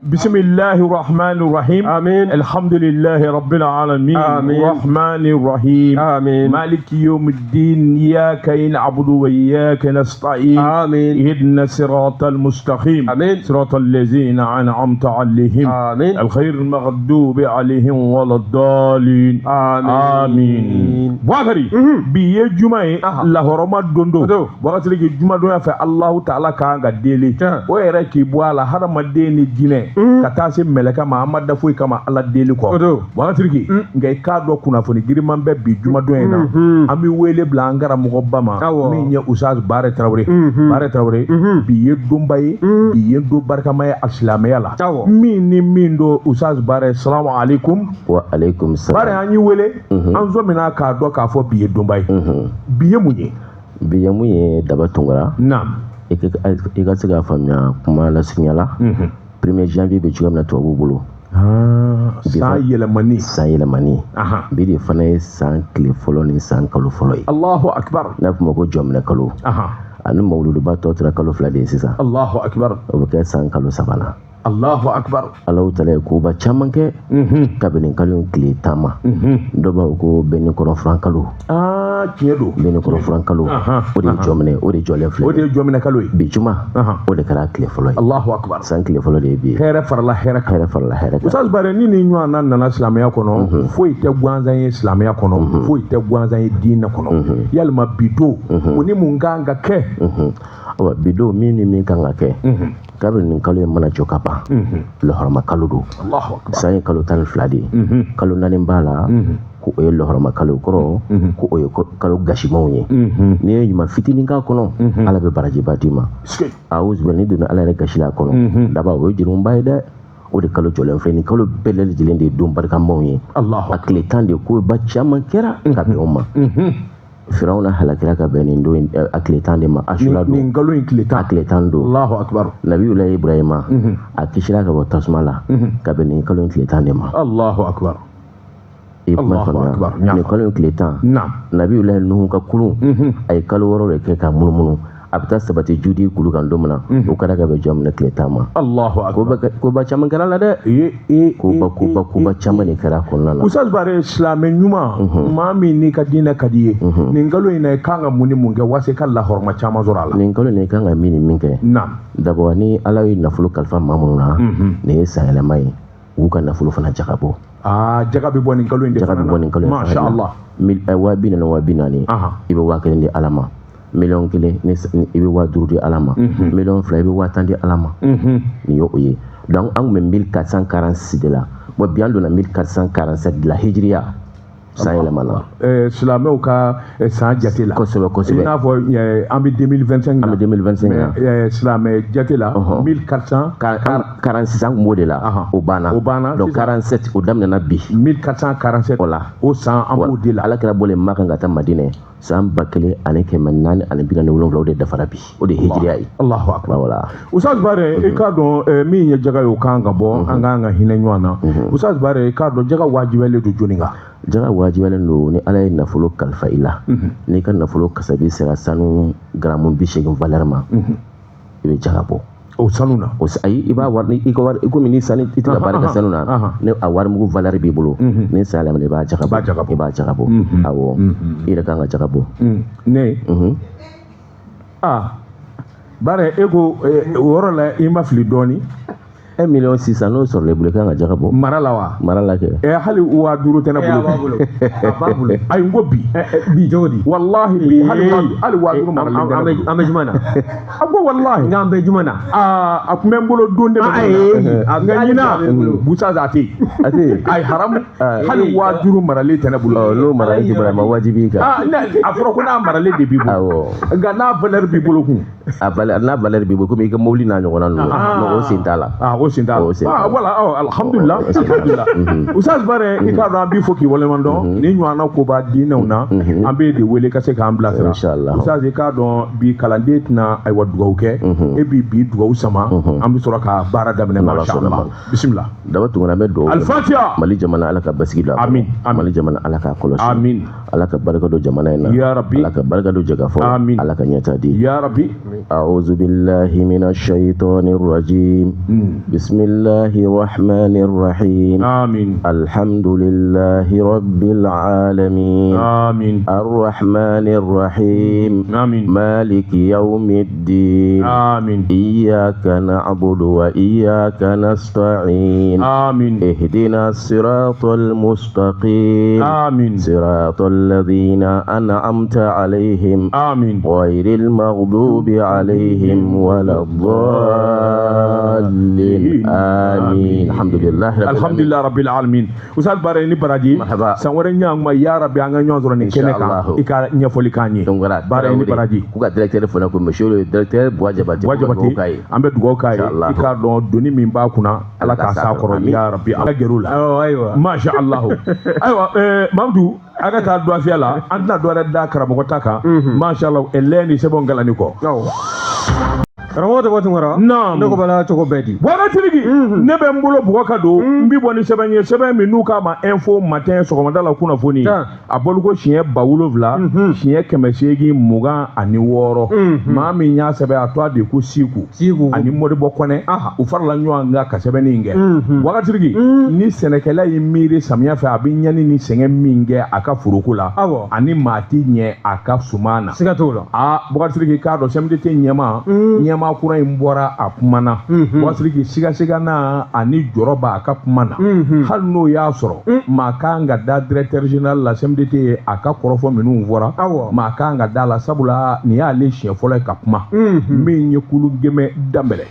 bismillahir rahmanir rahim. Amin. Alhamdulillahi rabbil alamin. Amin. Rahmanir rahim. Amin. Maliki yawmiddin. Iyyaka na'budu wa iyyaka nasta'in. Amin. Ihdina siratal mustaqim. Amin. Siratal ladzina an'amta 'alaihim. Amin. Al-khairil maghdubi 'alaihim waladdallin. Amin. Wakari biye juma ye lahoroma dondo. Wakati ke juma do ya fa Allahu ta'ala ka ga dele. O yɛrɛ k'i bɔ a la hadamaden ni jinɛ ka taa se mɛlɛka ma an ma da foyi kama ala deli kɔ waati ki nka i k'a dɔn kunnafoni giriman bɛ bi jumadon in na an bɛ wele bila an karamɔgɔ ba ma min ye Usaz Bare Tarawele Bare Tarawele bi ye donba ye bi ye don barikama ye a silamɛya la min ni min don Usaz Bare salamu alaikum wa alaikum salam. Bare an y'i wele an zɔmina k'a dɔn k'a fɔ bi ye donba ye bi ye mun ye bi ye mun ye Daba Tunkara naam i ka se k'a faamuya kuma lasurunya la 1er janvier bɛ cogoya min na tubabuw bolo san yɛlɛmani bi de fana ye san tile fɔlɔ ni san kalo fɔlɔ ye Allahu akbar n'a fɔ ma ko jɔminɛ kalo ani mawuluduba tɔ tora kalo 2 de ye sisan Allahu akbar o bɛ kɛ san kalo 3nan Allahu akbar Alahu Taala ye koba caman kɛ kabini kalo in tile 10 ma dɔ b'a fɔ ko bɛnnikɔrɔfuran kalo tiɲɛ don bɛnnikɔrɔfuran kalo o de ye jɔminɛ o de jɔlen filɛ o de ye jɔminɛ kalo ye bi juma o de kɛra tile fɔlɔ ye Allahu akbar san tile fɔlɔ de ye bi ye hɛrɛ farala hɛrɛ kan Usaz Bare ni ɲɔgɔnna nana silamɛya kɔnɔ foyi tɛ gansan ye silamɛya kɔnɔ foyi tɛ gansan ye diinɛ kɔnɔ yalima bi don o ni mun kan ka kɛ bi don min ni min kan ka kɛ kabini nin kalo in mana jɔ ka ban lahɔrɔma kalo don san ye kalo 12 de ye kalo 4 b'a la ko o ye lahɔrɔma kalo kɔrɔ ko o ye kalo gasimanw ye n'i ye ɲuman fitinin k'a kɔnɔ ala bɛ barajiba d'i ma ni donna ala yɛrɛ gasi la kɔnɔ daba o ye jurumba ye dɛ o de kalo jɔlen filɛ nin kalo bɛɛ lajɛlen de ye don barikamaw ye a tile 10 de koba caman kɛra ka bɛn o ma Firawuna halakira ka bɛn nin don a tile 10 de ma Asura don nin kalo in tile 10 a tile 10 don Allahu akbar Nabiyulahi Ibrahima a kisira ka bɔ tasuma la ka bɛn nin kalo in tile 10 de ma Allahu akbar Allahu akbar nin kalo in tile 10 Nabiyulahi Nuhu ka kulun a ye kalo 6 de kɛ ka munumunu a bɛ taa sabati judi kulu kan don min na o kɛra ka bɛn jɔn minɛ tile 10 ma Allahu akbar koba caman kɛra la dɛ koba caman de kɛra kɔnɔna la Usaz Bare silamɛ ɲuman maa min n'i ka diinɛ ka di ye nin kalo in na i kan ka mun ni mun kɛ walasa i ka lahɔrɔma caman sɔrɔ a la nin kalo in na i kan ka min ni min kɛ d'abord ni ala ye nafolo kalifa maa minnu na nin ye sanyɛlɛma ye u ka nafolo fana jagabɔ jaga bɛ bɔ nin kalo in de fana na masha Allah 40,000 i bɛ 1,000 di ala ma 1,000,000 i bɛ 5,000 di ala ma 2,000,000 i bɛ 10,000 di ala ma nin ye o ye donc an tun bɛ 1446 de la bon bi an donna 1447 de la hijiriya san yɛlɛmana silamɛw ka san jate la kosɛbɛ i n'a fɔ an bɛ 2025 an bɛ 2025 na silamɛ jate la 1446 an tun b'o de la o banna donc 47 o daminɛna bi 1447 o la o san an b'o de la alakira bɔlen Maka ka taa Madinɛ san 1447 o de dafara bi o de hijiriya ye Allahu akbar voilà Usaz Bare i k'a dɔn min ye jaga ye o kan ka bɔ an kan ka hinɛ ɲɔgɔn na Usaz Bare i k'a dɔn jaga wajibiyalen don jɔnni kan jaga wajibiyalen don ni ala ye nafolo kalifa i la n'i ka nafolo kasabi sera sanu garamu 80 valeur ma i bɛ jaga bɔ o sanu na ayi i b'a wari i ka wari i komi ni sanu i tɛ ka baara kɛ sanu na ni a warimugu valeur b'i bolo ni san yɛlɛmana i b'a jaga bɔ i b'a jaga bɔ awɔ i yɛrɛ kan ka jaga bɔ ne Bare e ko o yɔrɔ la i ma fili dɔɔni 1,600,000 n'o sɔrɔ i bolo i kan ka jaga bɔ mara la wa mara la kɛ hali 5,000 tɛ ne bolo a b'a bolo ayi n ko bi cogo di wallahi bi hali 5,000 maralen tɛ ne bolo an bɛ juma na a ko wallahi n'an bɛ juma na a tun bɛ n bolo don de nka ɲinan Busa a tɛ yen ayi haramu hali 5,000 maralen tɛ ne bolo n'o maralen t'i bolo a ma wajibi i kan a fɔra ko n'a maralen de b'i bolo nka n'a valeur b'i bolo kun n'a valeur b'i bolo komi i ka mobili n'a ɲɔgɔnna ninnu o sen t'a la o sen t'a la voilà alhamdulillah Usaz Bare i k'a dɔn an b'i fɔ k'i waleɲuman dɔn ni ɲɔgɔnna koba diinɛw na an bɛ de wele ka se k'an bilasira Usaz i k'a dɔn bi kalanden tɛna ayiwa dugawu kɛ e bi dugawu sama an bɛ sɔrɔ ka baara daminɛ masha Allah bisimila Daba Tunkara an bɛ dugawu Al-Fatiha Mali jamana ala ka basigi la amin Mali jamana ala ka kɔlɔsi amin ala ka barika don jamana in na ya rabbi ala ka barika don jagafɔ amin ala ka ɲɛta di ya rabbi a'udhu billahi minash shaitanir rajim Bismillahir Rahmanir Rahim. Amin. Alhamdulillahi Rabbil Alamin. Amin. Ar-Rahmanir Rahim. Amin. Maliki Yawmiddin. Amin. Iyyaka na'budu wa iyyaka nasta'in. Amin. Ihdina siratal mustaqim. Amin. Siratal ladzina an'amta alaihim. Amin. Ghairil maghdubi alaihim waladdallin. Amin. Alhamdulillah rabbil alamin. Usal bare ni baraji sanware nyangma ya rabbi anga nyonzoro ni keneka ika nyafoli kanyi bare ni baraji kuga directeur fona ko monsieur le directeur wajabati ambe dugo kai ika don doni min ba kuna ala ka sa koro ya rabbi ala gerula aywa masha Allah aywa mamdu aga ta do afiala antna do da karamo taka masha Allah eleni sebon galani ko Ramoto watu ngara ndoko bala choko bedi wara tirigi nebe mbulo bugoka do mbi boni sebe mi nuka ma info matin sokomanda la kuna foni abolugo chien bawulo vla chien kemesegi muga ani woro ma mi nya sebe atwa de ko siku ani modi bokone u farla nyo anga ka sebe ninge wara tirigi ni senekela yimiri samia fa abinyani ni senge minge aka furukula ani mati nye aka sumana sigatola wara tirigi ka do semdete nyema kura imbora apumana wasiriki siga na ani joroba akapumana hal no ya soro makanga da directeur général la CMDT aka korofo minu vora makanga da la sabula ni ya le chien fole kapuma menye kulu geme dambele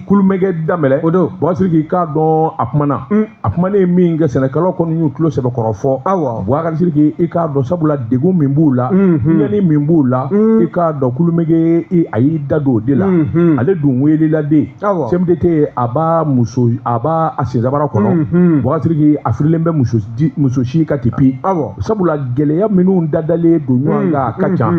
kulumege dambele wasiriki ka don apumana apumane minga senekalo ko nyu tulo sebe korofo wasiriki ika do sabula degu mimbula nyani mimbula ika do kulumege ayi dado de la ale dun wele la de CMDT aba asizabara kono wakati afrilembe muso shi katipi sabula geleya minu dadale do nyanga kacha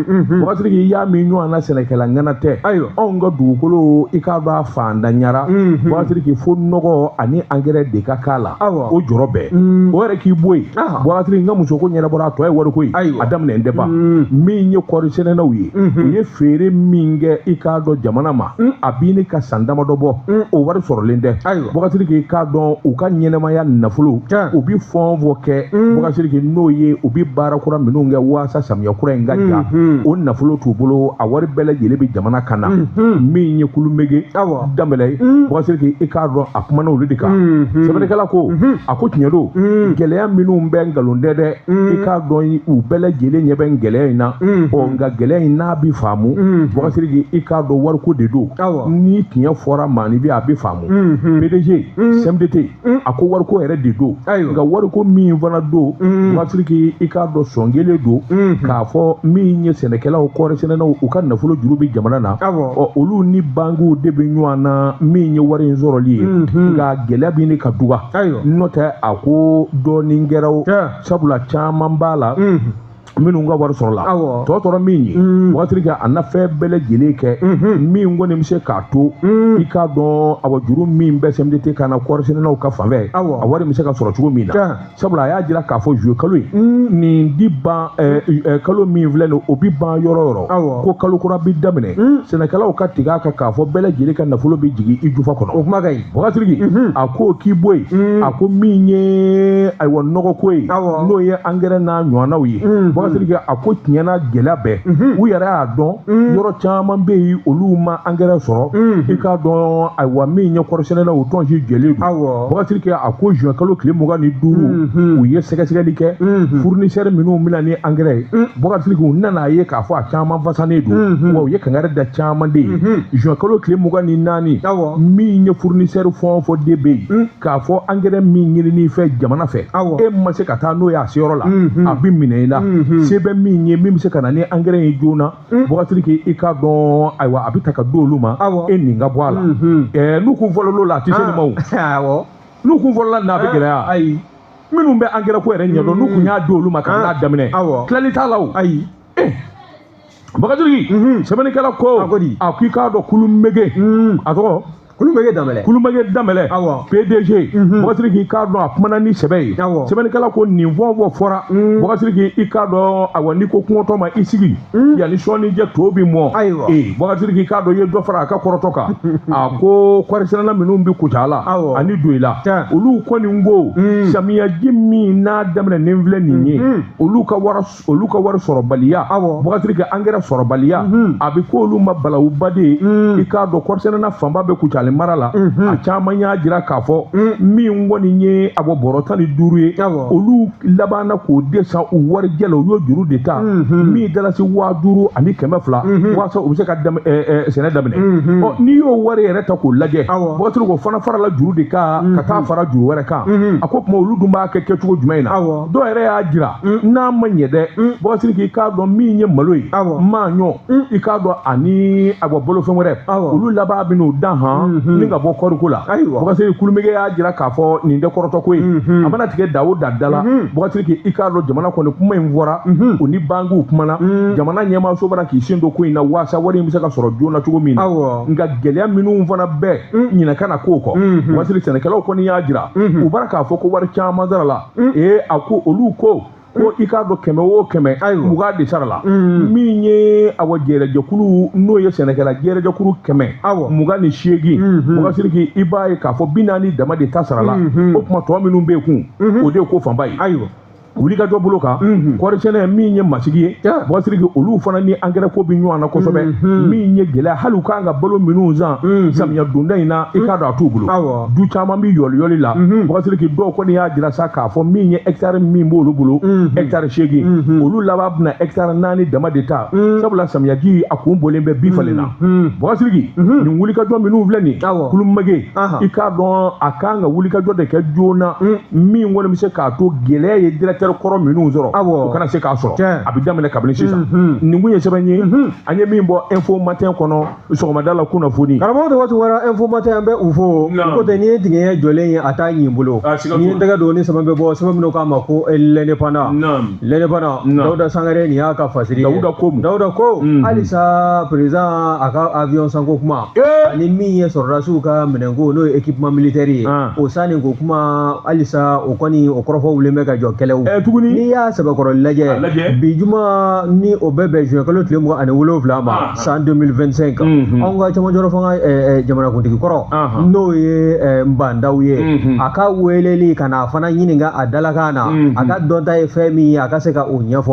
wakati ya minu ana senekela ngana te onga dukolo ikaba fanda nyara wakati fo nogo ani angere de kakala o jorobe ore ki boy wakati nga muso ko nyela bora to ay wor ko adam ne ndeba mi nye ko sene na wi ye fere minge ikado jamana ma abini ka sandama dobo o wari sorolende bokatiri ke ikado u ka nyenema ya nafulu ubi fonvo ke bokatiri ke noye ubi bara kura minunge wasa samya kura ngaja o nafulu tubulo a wari bele jele bi jamana kana mi nye kulumege damele bokatiri ke ikado akumana ulidika sebede kala ko akotnyedo geleya minun bengalonde de ikado u bele jele nyebe ngeleya ina o nga geleya ina bi famu bokatiri ika do warko de do ni kinya fora mani bi abi famu PDG CMDT ako warko ere de do nga warko mi vana do watriki ika do songele do ka fo mi nye senekela o kore senena o kan na fulo jurubi jamana na o olu ni bangu de be nywana mi nye wari nzoro li nga gelebi ni kaduga nota ako do ningeraw sabula chama mbala minu nga war sorla to toro minyi watrika anafe bele jele ke mi ngoni mse kato ika don awajuru mi mbe CMDT kana korse na ka fanve awari mse ka soro chugo mina sabula ya jira ka fo jeu kaloi ni diba kalo mi vleno obi ban yororo ko kalo kura bi damene senekala o katiga ka fo bele jele kana fulo bi jigi ijufa kono o magai watriki ako kiboy ako minye ay won nogo koy no ye angere na nyona wi wasirga ako tinyana gelabe u yara don yoro chama be oluma angere soro ika don ay wa mi nya korosene na oton ji geledu wasirga ako juin kalo kle mo ga ni duru u ye sega like fournisseur minu milani angere wasirga nana ye ka fo chama vasane du wo ye kangare da chama de juin kalo kle mo ga ni nani mi nya fournisseur fo debe ka fo angere mi nyiri ni fe jamana fe e ma se kata no ya sioro la abi minena sebe minye mimi se kana ni angere ejuna bokatiri ke ika don aywa abitaka doluma eninga bwala nuku vololo la tise ni mawu nuku volola na be gele ai minu be angere ko ere nyedo nuku nya doluma kana damine clarita lawo ai bokatiri sebe ni kala ko akika do kulumege ato kulumage damɛlɛ PDG bɔgasiri k'i k'a dɔn a kumana ni sɛbɛ ye sɛbɛnnikɛla ko nin fɔn fɔra bɔgasiri k'i k'a dɔn awa n'i ko kɔngɔtɔ ma i sigi yanni sɔɔnijɛ to bi mɔ bɔgasiri k'i k'a dɔn i ye dɔ fara a ka kɔrɔtɔ kan a ko kɔɔrisɛnɛna minnu bi Kucala ani Doila olu kɔni ko samiyaji min n'a daminɛ nin filɛ nin ye olu ka wari sɔrɔbaliya bɔgasiri kɛ angɛrɛ sɔrɔbaliya a bɛ k'olu ma balawuba de ye i k'a dɔn kɔɔrisɛnɛna fanba bɛ Kucala mara la a caman y'a jira k'a fɔ min kɔni ye a bɔ bɔrɔ 15 ye olu labanna k'o de san u warijɛ la u y'o juru de ta min dala se 5000 ani 200 waasa u bɛ se ka sɛnɛ daminɛ n'i y'o wari yɛrɛ ta k'o lajɛ bɔgasiri ko fana farala juru de kan ka taa fara juru wɛrɛ kan a ko tuma olu dun b'a kɛ kɛcogo jumɛn in na dɔw yɛrɛ y'a jira n'a ma ɲɛ dɛ bɔgasiri k'i k'a dɔn min ye malo ye maaɲɔ i k'a dɔn ani a bɔ bolofɛn wɛrɛ olu laban bɛn'o dan ni ka bɔ kɔriko la bɔgasiri kulumege y'a jira k'a fɔ nin tɛ kɔrɔtɔko ye a mana tigɛ da o da la bɔgasiri k'i k'a dɔn jamana kɔni kuma in fɔra o ni bankiw kumana jamana ɲɛmaaso bara k'i sen don ko in na waasa wari in bɛ se ka sɔrɔ joona cogo min na nka gɛlɛya minnu fana bɛɛ ɲinɛ kana k'o kɔ bɔgasiri sɛnɛkɛlaw kɔni y'a jira u bara k'a fɔ ko wari caman sara la a ko olu ko i k'a dɔn 100 o 100 20 de sara la min ye awa jɛrɛjɛkulu n'o ye sɛnɛkɛla jɛrɛjɛkulu 100 28 bɔgasiri k'i b'a ye k'a fɔ 40 dama de ta sara la o tuma tɔ minnu bɛ kun o de ye ko fanba ye wuli ka jɔ bolo kan kɔɔrisɛnɛ min ye masigi ye bɔgasiri olu fana ni angɛrɛ ko bi ɲɔgɔn na kosɛbɛ min ye gɛlɛya hali u kan ka balo minnu san samiya donda in na i k'a dɔn a t'u bolo du caman bi yɔliyɔli la bɔgasiri dɔw kɔni y'a jira sa k'a fɔ min ye hectare min b'olu bolo hectare 8 olu laban bɛna hectare 4 dama de ta sabula samiyaji a kun bɔlen bɛ bi falen na bɔgasiri nin wuli ka jɔ minnu filɛ nin kulumage i k'a dɔn a kan ka wuli ka jɔ de kɛ joona min kɔni bɛ se k'a to gɛlɛya ye direct kɔrɔ minnu sɔrɔ o kana se k'a sɔrɔ a bɛ daminɛ kabini sisan nin kun ye sɛbɛn ye an ye min bɔ info matin kɔnɔ sɔgɔmada la kunnafoni karamɔgɔ de waati wɛrɛ info matin an bɛ u fo ko tɛ n'i ye dingɛ jɔlen ye a t'a ɲi bolo n'i ye tɛgɛ don ni sɛbɛn bɛ bɔ sɛbɛn minnu k'a ma ko l'indépendant Dawuda Sangare nin y'a ka fasiri ye Dawuda ko halisa président a ka avion sanko kuma ani min ye sɔrɔdasiw ka minɛnko n'o ye équipement militaire ye o sanni ko kuma halisa o kɔni o kɔrɔfɔ wulen bɛ ka jɔ kɛlɛw n'i y'a sɛbɛkɔrɔ lajɛ bi juma ni o bɛɛ bɛn juin kalo tile 27 ma san 2025 anw ka camajɔrɔ fanga jamanakuntigi kɔrɔ n'o ye Nbandaw ye a ka weleli ka na fana ɲininka a dalakan na a ka dɔnta ye fɛn min ye a ka se ka o ɲɛfɔ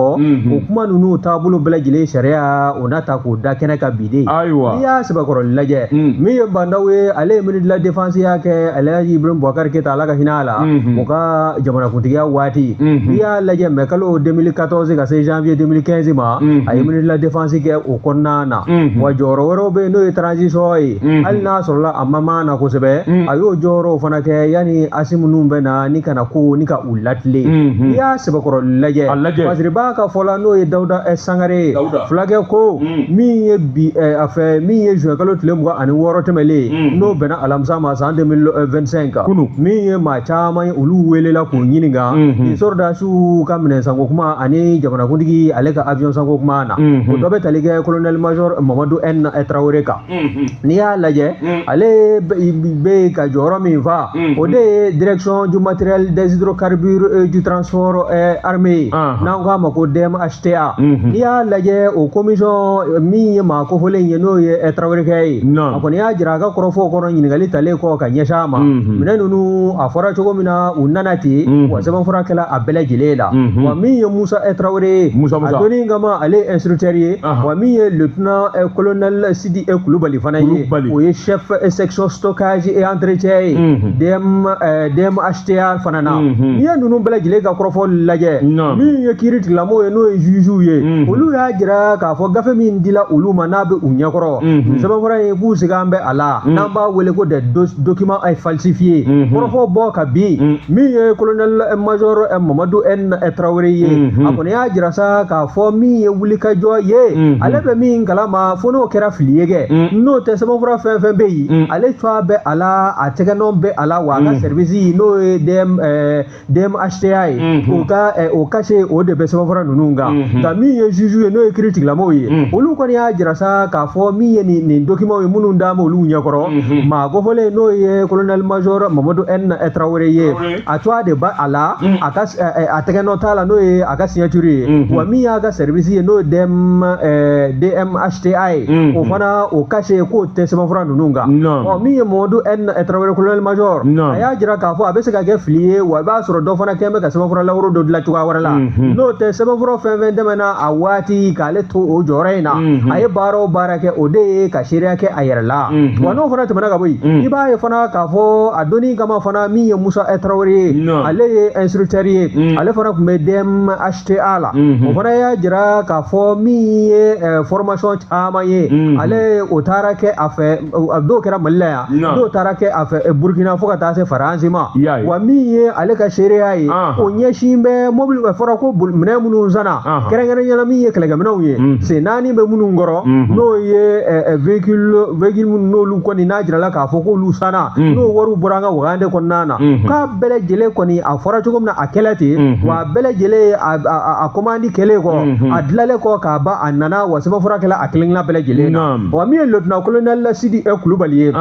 o kuma ninnu taabolo bɛɛ lajɛlen sariya o n'a ta k'o da kɛnɛ ka bi de n'i y'a sɛbɛkɔrɔ lajɛ min ye Nbandaw ye ale ye ministre de la défense y'a kɛ Alhaji Ibrahim Boubacar Keita ala ka hinɛ a la o ka jamanakuntigiya waati n'i y'a lajɛ mɛ kalo 2014 ka se janvier 2015 ma a ye ministre de la défense kɛ o kɔnɔna na wa jɔyɔrɔ wɛrɛw bɛ yen n'o ye transition ye hali n'a sɔrɔla a ma maana kosɛbɛ a y'o jɔyɔrɔw fana kɛ yanni asi minnu bɛ na ni kana ko ni ka u latile n'i y'a sɛbɛkɔrɔ lajɛ fasiriba ka fɔ la n'o ye Dawuda Sangare fulakɛ ko min ye bi a fɛ min ye juin kalo tile 26 tɛmɛlen n'o bɛnna alamisa ma san 2025 min ye maa caman ye olu welela k'o ɲininka ni sɔrɔdasiw ka minɛn sanko kuma ani jamanakuntigi ale ka avion sanko kuma na o dɔ bɛ tali kɛ colonel major Mamadou N Traoré kan n'i y'a lajɛ ale bɛ ka jɔyɔrɔ min fa o de ye direction du matériel des hydrocarbures et du transport armé n'an k'a ma ko DMHTA n'i y'a lajɛ o commission min ye maa kofɔlen ye n'o ye Traoré kɛ ye a kɔni y'a jira a ka kɔrɔfɔw kɔnɔ ɲininkali talen kɔ ka ɲɛsin a ma minɛn ninnu a fɔra cogo min na u nana ten wa sɛbɛnfura kɛla a bɛɛ lajɛlen la wa min ye Musa Traoré a donni kama ale ye instructeur ye wa min ye lieutenant colonel Sidi Kulubali fana ye o ye chef section stockage et entretien ye DMHTA fana na n'i ye ninnu bɛɛ lajɛlen ka kɔrɔfɔ lajɛ min ye kiiri tigilamɔgɔw ye n'o ye juges ye olu y'a jira k'a fɔ gafe min dila olu ma n'a bɛ u ɲɛkɔrɔ sɛbɛnfura ye k'u sigi an bɛ a la n'an b'a wele ko des documents falsifiés kɔrɔfɔ bɔ ka bin min ye colonel major Mamadou Mamadou N Traoré ye a kɔni y'a jira sa k'a fɔ min ye wulikajɔ ye ale bɛ min kalama fo n'o kɛra fili ye kɛ n'o tɛ sɛbɛnfura fɛn fɛn bɛ yen ale tɔ bɛ a la a tɛgɛnɔ bɛ a la wa a ka service n'o ye DMHTA ye o kase o de bɛ sɛbɛnfura ninnu kan nka min ye juge ye n'o ye kiiri tigilamɔgɔw ye olu kɔni y'a jira sa k'a fɔ min ye nin document ye minnu d'a ma olu ɲɛkɔrɔ maa kofɔlen n'o ye colonel major Mamadou N Traoré ye a tɔ de ba a la a tɛgɛnɔ t'a la n'o ye a ka signature ye wa min y'a ka service ye n'o ye DMHTA ye o fana o kase k'o tɛ sɛbɛnfura ninnu kan min ye Mamadou N Traoré colonel major a y'a jira k'a fɔ a bɛ se ka kɛ fili ye wa i b'a sɔrɔ dɔ fana kɛn bɛ ka sɛbɛnfura lawuro dɔ dilan cogoya wɛrɛ la n'o tɛ sɛbɛnfura fɛn fɛn tɛmɛna a waati k'ale to o jɔyɔrɔ in na a ye baara o baara kɛ o de ye ka seereya kɛ a yɛrɛ la wa n'o fana tɛmɛna ka bɔ yen i b'a ye fana k'a fɔ a donni kama fana min ye Musa Traoré ye ale ye instructeur ye ale fana tun bɛ DMHTA la o fana y'a jira k'a fɔ min ye formation caman ye ale o taara kɛ a fɛ dɔw kɛra Mali la yan dɔw taara kɛ a fɛ Burkina fo ka taa se Faransi ma wa min ye ale ka seereya ye o ɲɛsin bɛ mobili fɔra ko minɛn minnu sanna kɛrɛnkɛrɛnyala min ye kɛlɛkɛminɛnw ye sen naani bɛ minnu kɔrɔ n'o ye véhicule minnu n'olu kɔni n'a jirala k'a fɔ k'olu sanna n'o wariw bɔra an ka wagande kɔnɔna na k'a bɛɛ lajɛlen kɔni a fɔra cogo min na a kɛlɛ ten wa a bɛɛ lajɛlen a commande kɛlen kɔ a dilalen kɔ k'a ban a nana wa sɛbɛnfura kɛla a kelen-kelenna bɛɛ lajɛlen na wa min ye lieutenant colonel Sidi Kulubali ye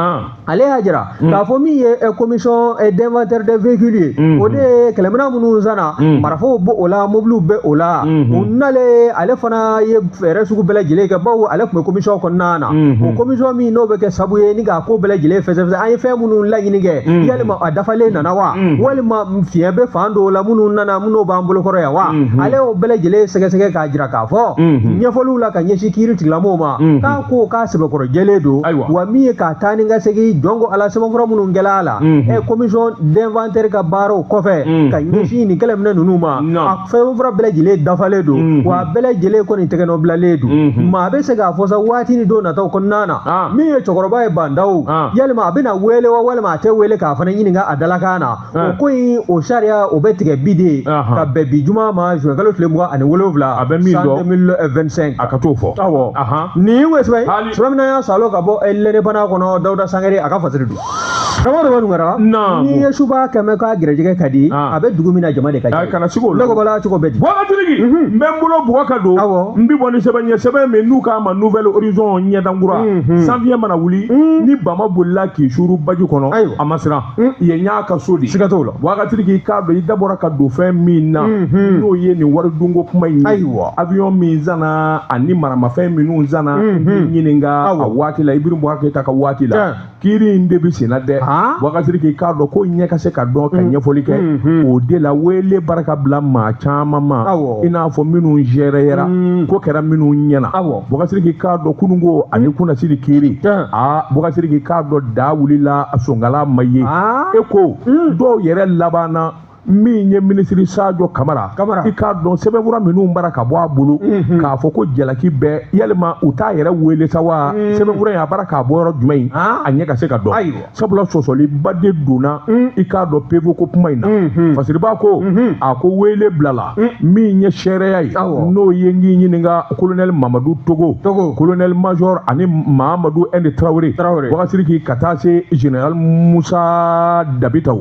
ale y'a jira k'a fɔ min ye commission d'inventaire des véhicules ye o de ye kɛlɛminɛn minnu sanna marifaw bɔ o la mobiliw bɛ o la o nalen ale fana ye fɛɛrɛ sugu bɛɛ lajɛlen kɛ bawo ale tun bɛ commission kɔnɔna na o commission min n'o bɛ kɛ sababu ye ni k'a ko bɛɛ lajɛlen fɛsɛfɛsɛ an ye fɛn minnu laɲini kɛ yalima a dafalen nana wa walima fiɲɛ bɛ fan dɔw la minnu nana minnu b'an bolokɔrɔ yan wa ale y'o bɛɛ lajɛlen sɛgɛsɛgɛ k'a jira k'a fɔ ɲɛfɔliw la ka ɲɛsin kiiri tigilamɔgɔw ma k'a ko k'a sɛbɛkɔrɔ jɛlen don wa min ye k'a taa ni ka segin jɔn ko ala sɛbɛnfura minnu kɛla a la commission d'inventaire ka baaraw kɔfɛ ka ɲɛsin nin kɛlɛminɛ ninnu ma a sɛbɛnfura bɛɛ lajɛlen dafalen don wa a bɛɛ lajɛlen kɔni tɛgɛnɔ bilalen don maa bɛ se k'a fɔ sa waati ni don nataw kɔnɔna na min ye cɛkɔrɔba ye bandaw yalima a bɛna wele wa walima a tɛ wele k'a fana ɲininka a dalakan na o ko in o sariya o bɛ tigɛ bi de ka bɛn bi juma ma juin kalo tile 27 a bɛ min dɔn 2025 a ka t'o fɔ awɔ nin ye sɛbɛn sɛbɛn min y'a salo ka bɔ lɛnɛbana kɔnɔ Dawuda Sangare a ka fasiri don karamɔgɔ dɔ n'i ye suba kɛmɛ k'a gɛrɛjɛgɛ ka di a bɛ dugu min na jama de ka di kana sigo la ne ko bala cogo bɛ di wagatigi n bɛ n bolo bɔgɔ ka don n bɛ bɔ ni sɛbɛn ye sɛbɛn min n'u k'a ma nouvelle horizon ɲɛdankura sanfiɲɛ mana wuli ni bama bolila k'i suru baji kɔnɔ a ma siran yen y'a ka so de siga t'o la wagatigi k'a dɔn i dabɔra ka don fɛn min na n'o ye nin wari dunko kuma in ye avion min zana ani maramafɛn minnu zana ɲininka a waati la Ibrim Boubacar Keita ka waati la kiiri in de bɛ senna dɛ wagatigi k'a dɔn ko ɲɛ ka se ka dɔn ka ɲɛfɔli kɛ o de la wele baraka bila maa caman ma i n'a fɔ minnu gérera ko kɛra minnu ɲɛna wagatigi k'a dɔn kununko ani kunnasiri kiiri wagatigi k'a dɔn da wulila a sonkala ma ye e ko dɔw yɛrɛ laban na min ye ministre Sadio Kamara i k'a dɔn sɛbɛnfura minnu bara ka bɔ a bolo k'a fɔ ko jalaki bɛɛ yalima u t'a yɛrɛ wele sa wa sɛbɛnfura in a bara k'a bɔ yɔrɔ jumɛn a ɲɛ ka se ka dɔn sabula sɔsɔliba de donna i k'a dɔn PV ko kuma in na fasiriba ko a ko wele bilala min ye sɛrɛya ye n'o ye n k'i ɲininka colonel Mamadou Togo colonel major ani Mahamadou N Traoré wagatigi ka taa se général Musa Dabitaw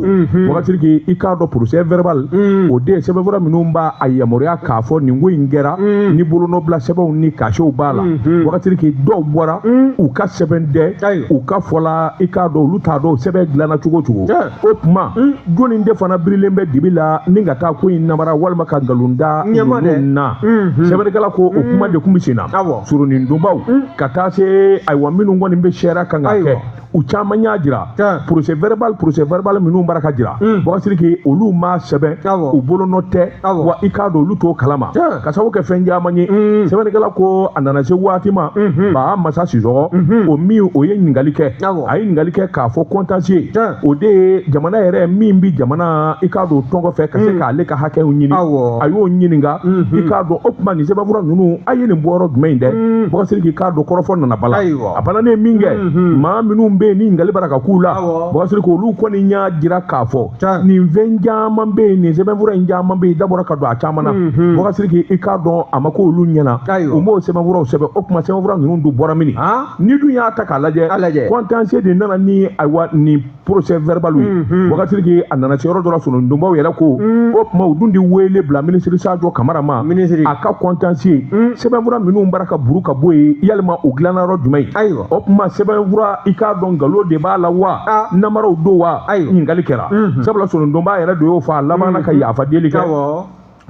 wagatigi i k'a dɔn procès verbal o de sɛbɛnfura minnu b'a a yamaruya k'a fɔ nin ko in kɛra ni bolonɔbila sɛbɛnw ni kasiw b'a la wagatigi dɔw bɔra u ka sɛbɛn dɛ u ka fɔla i k'a dɔn olu t'a dɔn sɛbɛn dilanna cogo cogo o tuma jɔnni de fana birilen bɛ dibi la ni ka taa ko in namara walima ka nkalon da ninnu na sɛbɛnnikɛla ko o kuma de tun bɛ sen na surunin donbaw ka taa se ayiwa minnu kɔni bɛ sariya kan ka kɛ u caman y'a jira procès verbal minnu bara ka jira wagatigi olu ma sɛbɛn u bolonɔ tɛ wa i k'a dɔn olu t'o kalama ka sababu kɛ fɛn caman ye sɛbɛnnikɛla ko a nana se waati ma ba masa Sisɔkɔ o min o ye ɲininkali kɛ a ye ɲininkali kɛ k'a fɔ contentieux o de ye jamana yɛrɛ min bi jamana i k'a dɔn tɔn kɔfɛ ka se k'ale ka hakɛw ɲini a y'o ɲininka i k'a dɔn o tuma nin sɛbɛnfura ninnu a ye nin bɔ yɔrɔ jumɛn in dɛ wagatigi k'a dɔn kɔrɔfɔ nana bala a balanen min kɛ maa minnu be ni ngali baraka kula bɔgasiri ko olu kɔni y'a jira k'a fɔ nin fɛn caman be nin sɛbɛnfura in caman be dabɔra ka don a caman na bɔgasiri i k'a dɔn a ma ko olu ɲɛna u m'o sɛbɛnfuraw sɛbɛn o tuma sɛbɛnfura ninnu dun bɔra mini ni dun y'a ta k'a lajɛ contentieux de nana ni ayiwa nin procès verbal ye bɔgasiri a nana se yɔrɔ dɔ la sonondonbaw yɛrɛ ko o tuma u dun de wele bila minisiri Sadio Kamara ma a ka contentieux sɛbɛnfura minnu bara ka buru ka bɔ yen yalima o dilanna yɔrɔ jumɛn ye o tuma sɛbɛnfura i k'a dɔn nkalon de b'a la wa namaraw don wa ɲininkali kɛra sabula sonondonba yɛrɛ de y'o fɔ a laban na ka yafa deli kɛ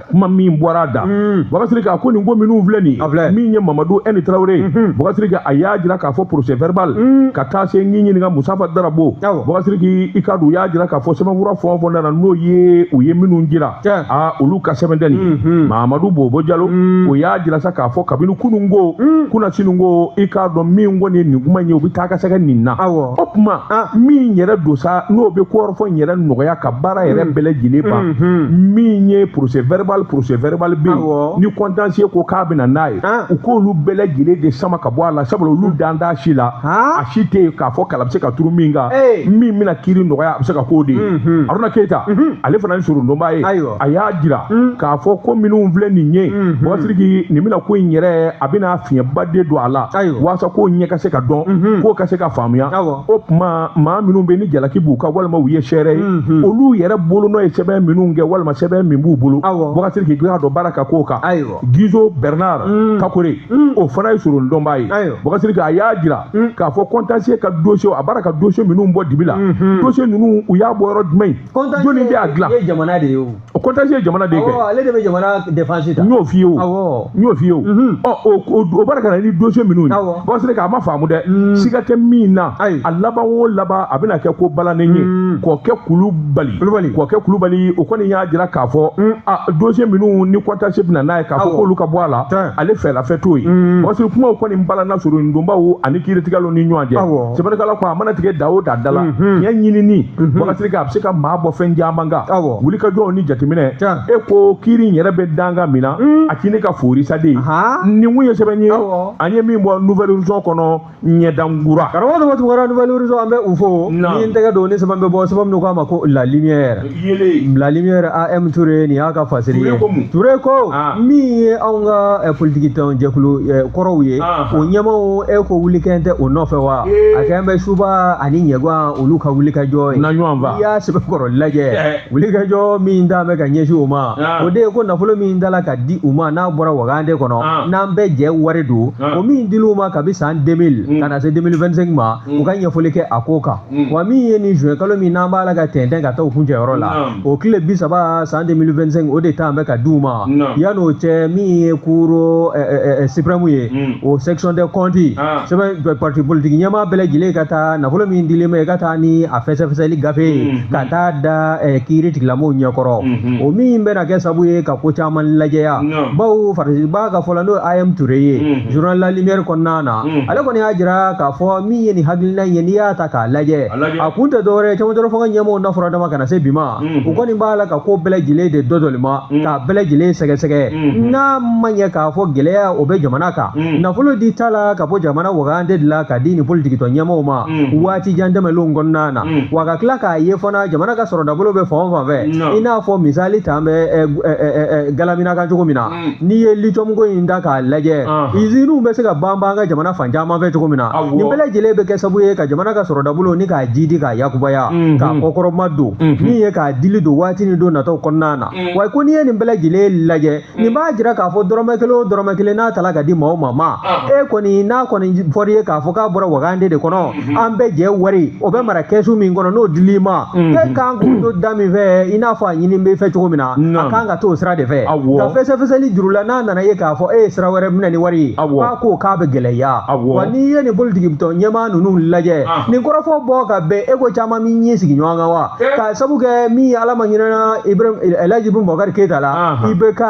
kuma min bɔra da bɔgasiri k'a ko nin ko minnu filɛ nin min ye Mamadu Eni Traoré bɔgasiri a y'a jira k'a fɔ procès verbal ka taa se ŋi ɲininka Musafa Darabo bɔgasiri i ka don u y'a jira k'a fɔ sɛbɛnfura fɛn o fɛn nana n'o ye u ye minnu jira olu ka sɛbɛn tɛ nin Mahamadu Bobo Jalo o y'a jira sa k'a fɔ kabini kunun ko kunna sini ko i k'a dɔn min kɔni ye nin kuma in ye u bɛ taa ka sɛgɛ nin na o tuma min yɛrɛ don sa n'o bɛ kɔrɔfɔ in yɛrɛ nɔgɔya ka baara yɛrɛ bɛɛ lajɛlen ban min ye procès verbal be ni contentieux ko k'a bɛna n'a ye u k'olu bɛɛ lajɛlen de sama ka bɔ a la sabula olu dan t'a si la a si tɛ yen k'a fɔ kala bɛ se ka turu min kan min bɛna kiiri nɔgɔya a bɛ se ka k'o de ye Haruna Keita ale fana ni sorondonba ye a y'a jira k'a fɔ ko minnu filɛ nin ye bɔgasiri nin bɛna ko in yɛrɛ a bɛna fiɲɛba de don a la walasa k'o ɲɛ ka se ka dɔn k'o ka se ka faamuya o tuma maa minnu bɛ ni jalaki b'u kan walima u ye sɛrɛ ye olu yɛrɛ bolo n'o ye sɛbɛn minnu kɛ walima sɛbɛn min b'u bolo bɔgasiri k'i k'a dɔn baara ka k'o kan Gizo Bernard Kakore o fana ye sorondonba ye bɔgasiri a y'a jira k'a fɔ contentieux ka dossier a baara ka dossier minnu bɔ dibi la dossier ninnu u y'a bɔ yɔrɔ jumɛn jɔnni de y'a dilan jamana de ye o contentieux ye jamana de ye kɛ ale de bɛ jamana défense ta n y'o f'i ye o o baara ka na ni dossier minnu ye bɔgasiri a ma faamu dɛ siga tɛ min na a laban o laban a bɛna kɛ ko balanen ye k'o kɛ Kulubali o kɔni y'a jira k'a fɔ dossier minnu ni contentieux bɛna n'a ye k'a fɔ k'olu ka bɔ a la ale fɛlafɛ t'o ye bɔgasiri kumaw kɔni balana sorondonbaw ani kiiritigɛlaw ni ɲɔgɔn cɛ sɛbɛnnikɛlaw ko a mana tigɛ da o da la tiɲɛ ɲinini bɔgasiri a bɛ se ka maa bɔ fɛn caman kan wulikajɔw ni jateminɛ e ko kiiri in yɛrɛ bɛ danga min na a k'i ne ka fori saden nin kun ye sɛbɛn ye an ye min bɔ nouvelle horizon kɔnɔ ɲɛdangura karamɔgɔ tuma nouvelle horizon an bɛ u fo ni n tɛgɛ don ni sɛbɛn bɛ bɔ sɛbɛn minnu k'a ma ko la lumière AM Touré nin y'a ka fasiri ye Touré ko min ye anw ka politique tɔn jɛkulu kɔrɔw ye o ɲɛmaw e ko wulikɛn tɛ o nɔfɛ wa a kɛn bɛ Suba ani Ɲɛgwan olu ka wulikajɔ ye n'i y'a sɛbɛnkɔrɔ lajɛ wulikajɔ min da bɛ ka ɲɛsin o ma o de ye ko nafolo min dala ka di u ma n'a bɔra Wagande kɔnɔ n'an bɛɛ jɛ wari don o min dil'u ma kabi san 2000 ka na se 2025 ma u ka ɲɛfɔli kɛ a ko kan wa min ye nin juin kalo min n'an b'a la ka tɛntɛn ka taa o kuncɛyɔrɔ la o tile 30 san 2025 o de t'an bɛ ka di u ma yan'o cɛ min ye cour suprême ye o section des comptes sɛbɛn parti politique ɲɛmaa bɛɛ lajɛlen ka taa nafolo min dilen bɛ ka taa ni a fɛsɛfɛsɛli gafe ka taa da kiiri tigilamɔɔw ɲɛkɔrɔ o min bɛna kɛ sabu ye ka ko caman lajɛya bawo farasiba ka fɔla n'o AM Touré ye journal La Lumière kɔnɔna na ale kɔni y'a jira k'a fɔ min ye nin hakilina ye n'i y'a ta k'a lajɛ a kun tɛ dɔwɛrɛ caman fanga ɲɛmɔgɔw nafɔra dama ka na se bi ma u kɔni b'a la ka ko bɛɛ lajɛlen de dɔdɔli ma k'a bɛɛ lajɛlen sɛgɛsɛgɛ n'a ma ɲɛ k'a fɔ gɛlɛya o bɛ jamana kan nafolo di ta la ka bɔ jamana Wagande de la ka di ni politique tɔn ɲɛmɔgɔw ma waati jan tɛmɛlenw kɔnɔna na wa ka tila k'a ye fana jamana ka sɔrɔ dabolo bɛ fan o fan fɛ i n'a fɔ misali ta an bɛ Galamina kan cogo min na n'i ye lithium ko in da k'a lajɛ usines bɛ se ka ban ka jamana fan caman fɛ cogo min na nin bɛɛ lajɛlen bɛ kɛ sabu ye ka jamana ka sɔrɔ dabolo ni k'a ji di k'a yakubaya k'a kɔkɔrɔma don min ye k'a dili don waati ni don nataw kɔnɔna na wa ko n'i ye nin bɛɛ lajɛlen lajɛ nin b'a jira k'a fɔ dɔrɔmɛ kelen n'a tala ka di maa o maa e kɔni n'a kɔni fɔri ye k'a fɔ k'a bɔra Wagande de kɔnɔ an bɛɛ jɛ wari o bɛ mara kɛsu min kɔnɔ n'o dil'i ma e kan k'o to da min fɛ i n'a fɔ a ɲini bɛ fɛ cogo min na a kan ka t'o sira de fɛ ka fɛsɛfɛsɛli juru la n'a nana ye k'a fɔ e ye sira wɛrɛ minɛ ni wari ye k'a ko k'a bɛ gɛlɛya wa n'i ye nin politique tɔn ɲɛmaa ninnu lajɛ nin kɔrɔfɔ bɔ ka bɛn e ko caman min ɲɛ sigi ɲɔgɔn kan wa ka sabu kɛ min ye Ala ma ɲinɛna Elhaji Ibrahim Boubacar Keita la IBK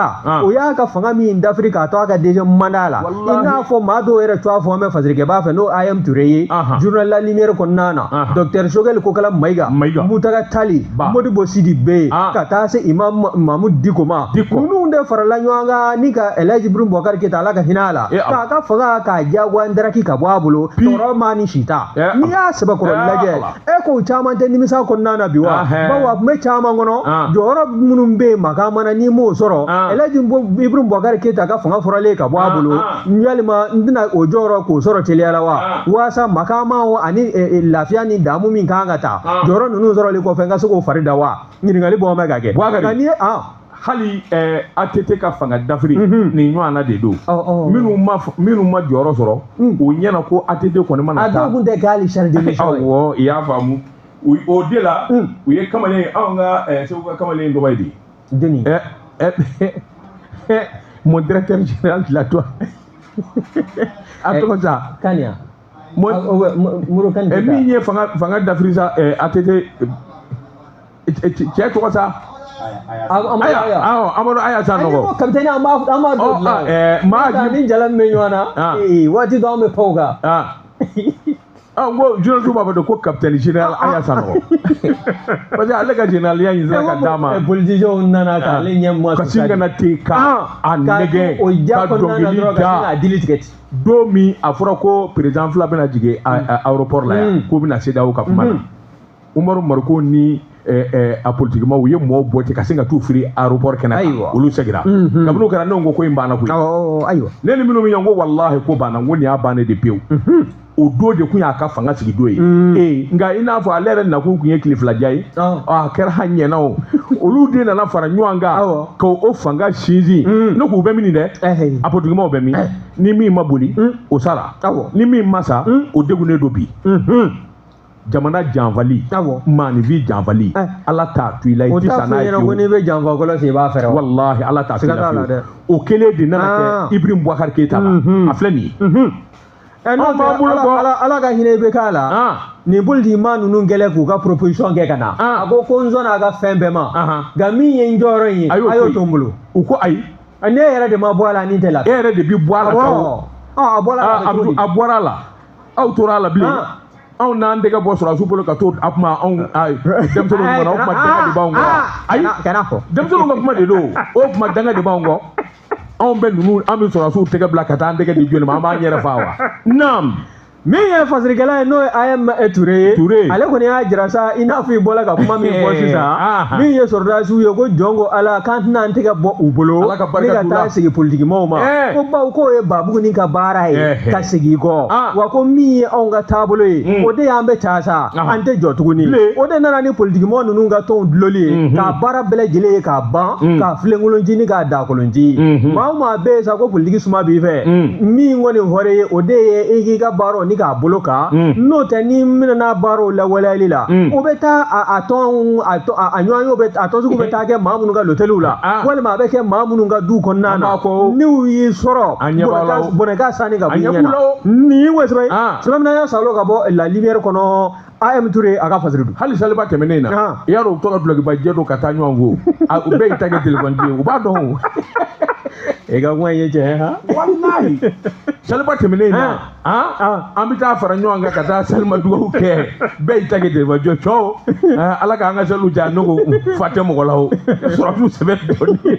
o y'a ka fanga min dafiri k'a to a ka deuxième mandat la i n'a fɔ maa dɔw yɛrɛ tun b'a fɔ an bɛ fasirikɛbaa fɛ n'o AM Touré ye journal La Lumière kɔnɔna na Docteur Choguel Kokala Mayiga Mutaga Tali Modibo Sidi Beye ka taa se Imam Mahmud Diko ma ninnu de de farala ɲɔgɔn kan ni ka Elhaji Ibrahim Boubacar Keita Ala ka hinɛ a la k'a ka fanga k'a diyagoya Ndaraki ka bɔ a bolo tɔɔrɔ ma ni si ta n'i y'a sɛbɛkɔrɔ lajɛ e ko caman tɛ nimisa kɔnɔna na bi wa bawo a tun bɛ caman kɔnɔ jɔyɔrɔ minnu bɛ yen Makan mana n'i m'o sɔrɔ Elhaji Ibrahim Boubacar Keita ka fanga fɔralen ka bɔ a bolo yalima n tɛna o jɔyɔrɔ k'o sɔrɔ teliya la wa walasa Makama ani lafiya ni damu min kan ka ta jɔyɔrɔ ninnu sɔrɔli kɔfɛ n ka se k'o fari da wa ɲininkali bɔ bɛ ka kɛ nka n'i ye hali ATT ka fanga dafiri nin ɲɔgɔn na de don minnu ma jɔyɔrɔ sɔrɔ o ɲɛna ko ATT kɔni mana taa a dɔw tun tɛ k'ali charge de mission ye awɔ i y'a faamu o de la u ye kamalen anw ka Segu ka kamalen tɔgɔ ye di Denis mon directeur général de la toi a tɔgɔ sa Kania Moro Kania min ye fanga dafiri sa ATT cɛ tɔgɔ sa Amadu Aya sa nɔgɔ capitaine an b'a dɔn maa ni jalan bɛ ɲɔgɔn na waati dɔ an bɛ paw kan n ko journaliste b'a fɔ de ko capitaine général Aya sa nɔgɔ parce que ale ka généraliya in sera ka d'a ma politiciens nana k'ale ɲɛmɔgɔ ka sin ka na ten k'a nɛgɛ ka dɔnkili da don min a fɔra ko président fila bɛna jigin aéroport la yan k'o bɛna CEDEAO ka kuma na Umaru Mariko ni a politique ma u ye mɔgɔw bɔ ten ka sin ka t'u firi aéroport kɛnɛ kan olu segira kabini o kɛra ne ko in banna koyi ne ni minnu bɛ ɲɔgɔn ko wallahi ko banna n ko nin y'a bannen de pewu o don de kun y'a ka fanga sigi don ye nka i n'a fɔ ale yɛrɛ nakun kun ye tile filaja ye a kɛra ɲɛna o olu de nana fara ɲɔgɔn kan k'o fanga sinsin ne k'u bɛ min dɛ a politique maw bɛ min ni min ma boli o sara ni min ma sa o degunnen don bi jamana janfali maanifin janfali ala t'a to i la i tɛ sa n'a ye ko n'i bɛ janfa kɔlɔsi i b'a fɛɛrɛ walahi ala t'a to i la fiyewu o kelen de nana kɛ Ibrahim Boubacar Keita la a filɛ nin ye ala ka hinɛ bɛ k'a la nin politique maa ninnu kɛlen k'u ka proposition kɛ ka na a ko n sɔnna a ka fɛn bɛɛ ma nka min ye n jɔyɔrɔ in ye a y'o to n bolo u ko ayi ne yɛrɛ de ma bɔ a la ni tɛ la e yɛrɛ de bi bɔ a la a bɔra a la aw tora a la bilen anw n'an tɛgɛ bɔ sɔrɔdasiw bolo ka to a kuma anw denmisɛnninw kɔnɔ o kuma danga de b'anw kɔ ayi denmisɛnninw ka kuma de don o kuma danga de b'anw kɔ anw bɛ ninnu an bɛ sɔrɔdasiw tɛgɛ bila ka taa an tɛgɛ di jɔnni ma an b'an yɛrɛ fa wa naam min ye fasirikɛla ye n'o ye A.M. Touré ye ale kɔni y'a jira sa i n'a fɔ i bɔra ka kuma min fɔ sisan min ye sɔrɔdasiw ye ko jɔn ko ala k'an tɛna an tɛgɛ bɔ u bolo ni ka taa sigi politiki maaw ma ko bawo k'o ye Babuguni ka baara ye ka segin kɔ wa ko min ye anw ka taabolo ye o de y'an bɛ taa sa an tɛ jɔ tuguni o de nana ni politiki maaw ninnu ka tɔnw dulonni ye k'a baara bɛɛ lajɛlen ye k'a ban k'a filenkolonci ni k'a dakolonci maa o maa bɛ yen sa ko politiki suma b'i fɛ min kɔni fɔra ye o de ye i k'i ka baaraw ni k'a bolo kan n'o tɛ ni minɛ n'a baaraw lawaleyali la o bɛ taa a tɔn a ɲɔgɔnyew bɛ a tɔnsugu bɛ taa kɛ maa minnu ka loteliw la walima a bɛ kɛ maa minnu ka du kɔnɔna na n'u y'i sɔrɔ bɔnɛka sanni ka bɔ i ɲɛna nin ye wɛsɛbɛ ye sɛbɛn y'a salo ka bɔ la lumière kɔnɔ A.M. Touré a ka fasiri don hali saliba tɛmɛnen na i y'a dɔn u tɔgɔ dulokiba jɛ don ka taa ɲɔgɔn ko u bɛɛ y'i ta kɛ téléphone ye u b'a dɔn e ka kuma ye tiɲɛ ha wallahi saliba tɛmɛnen na an bɛ taa fara ɲɔgɔn kan ka taa salima dugawu kɛ bɛɛ y'i ta kɛ téléphone jɔ cɔ ala k'an ka seliw diya ne ko fa tɛ mɔgɔ la o sɔrɔsiw sɛbɛn dɔɔnin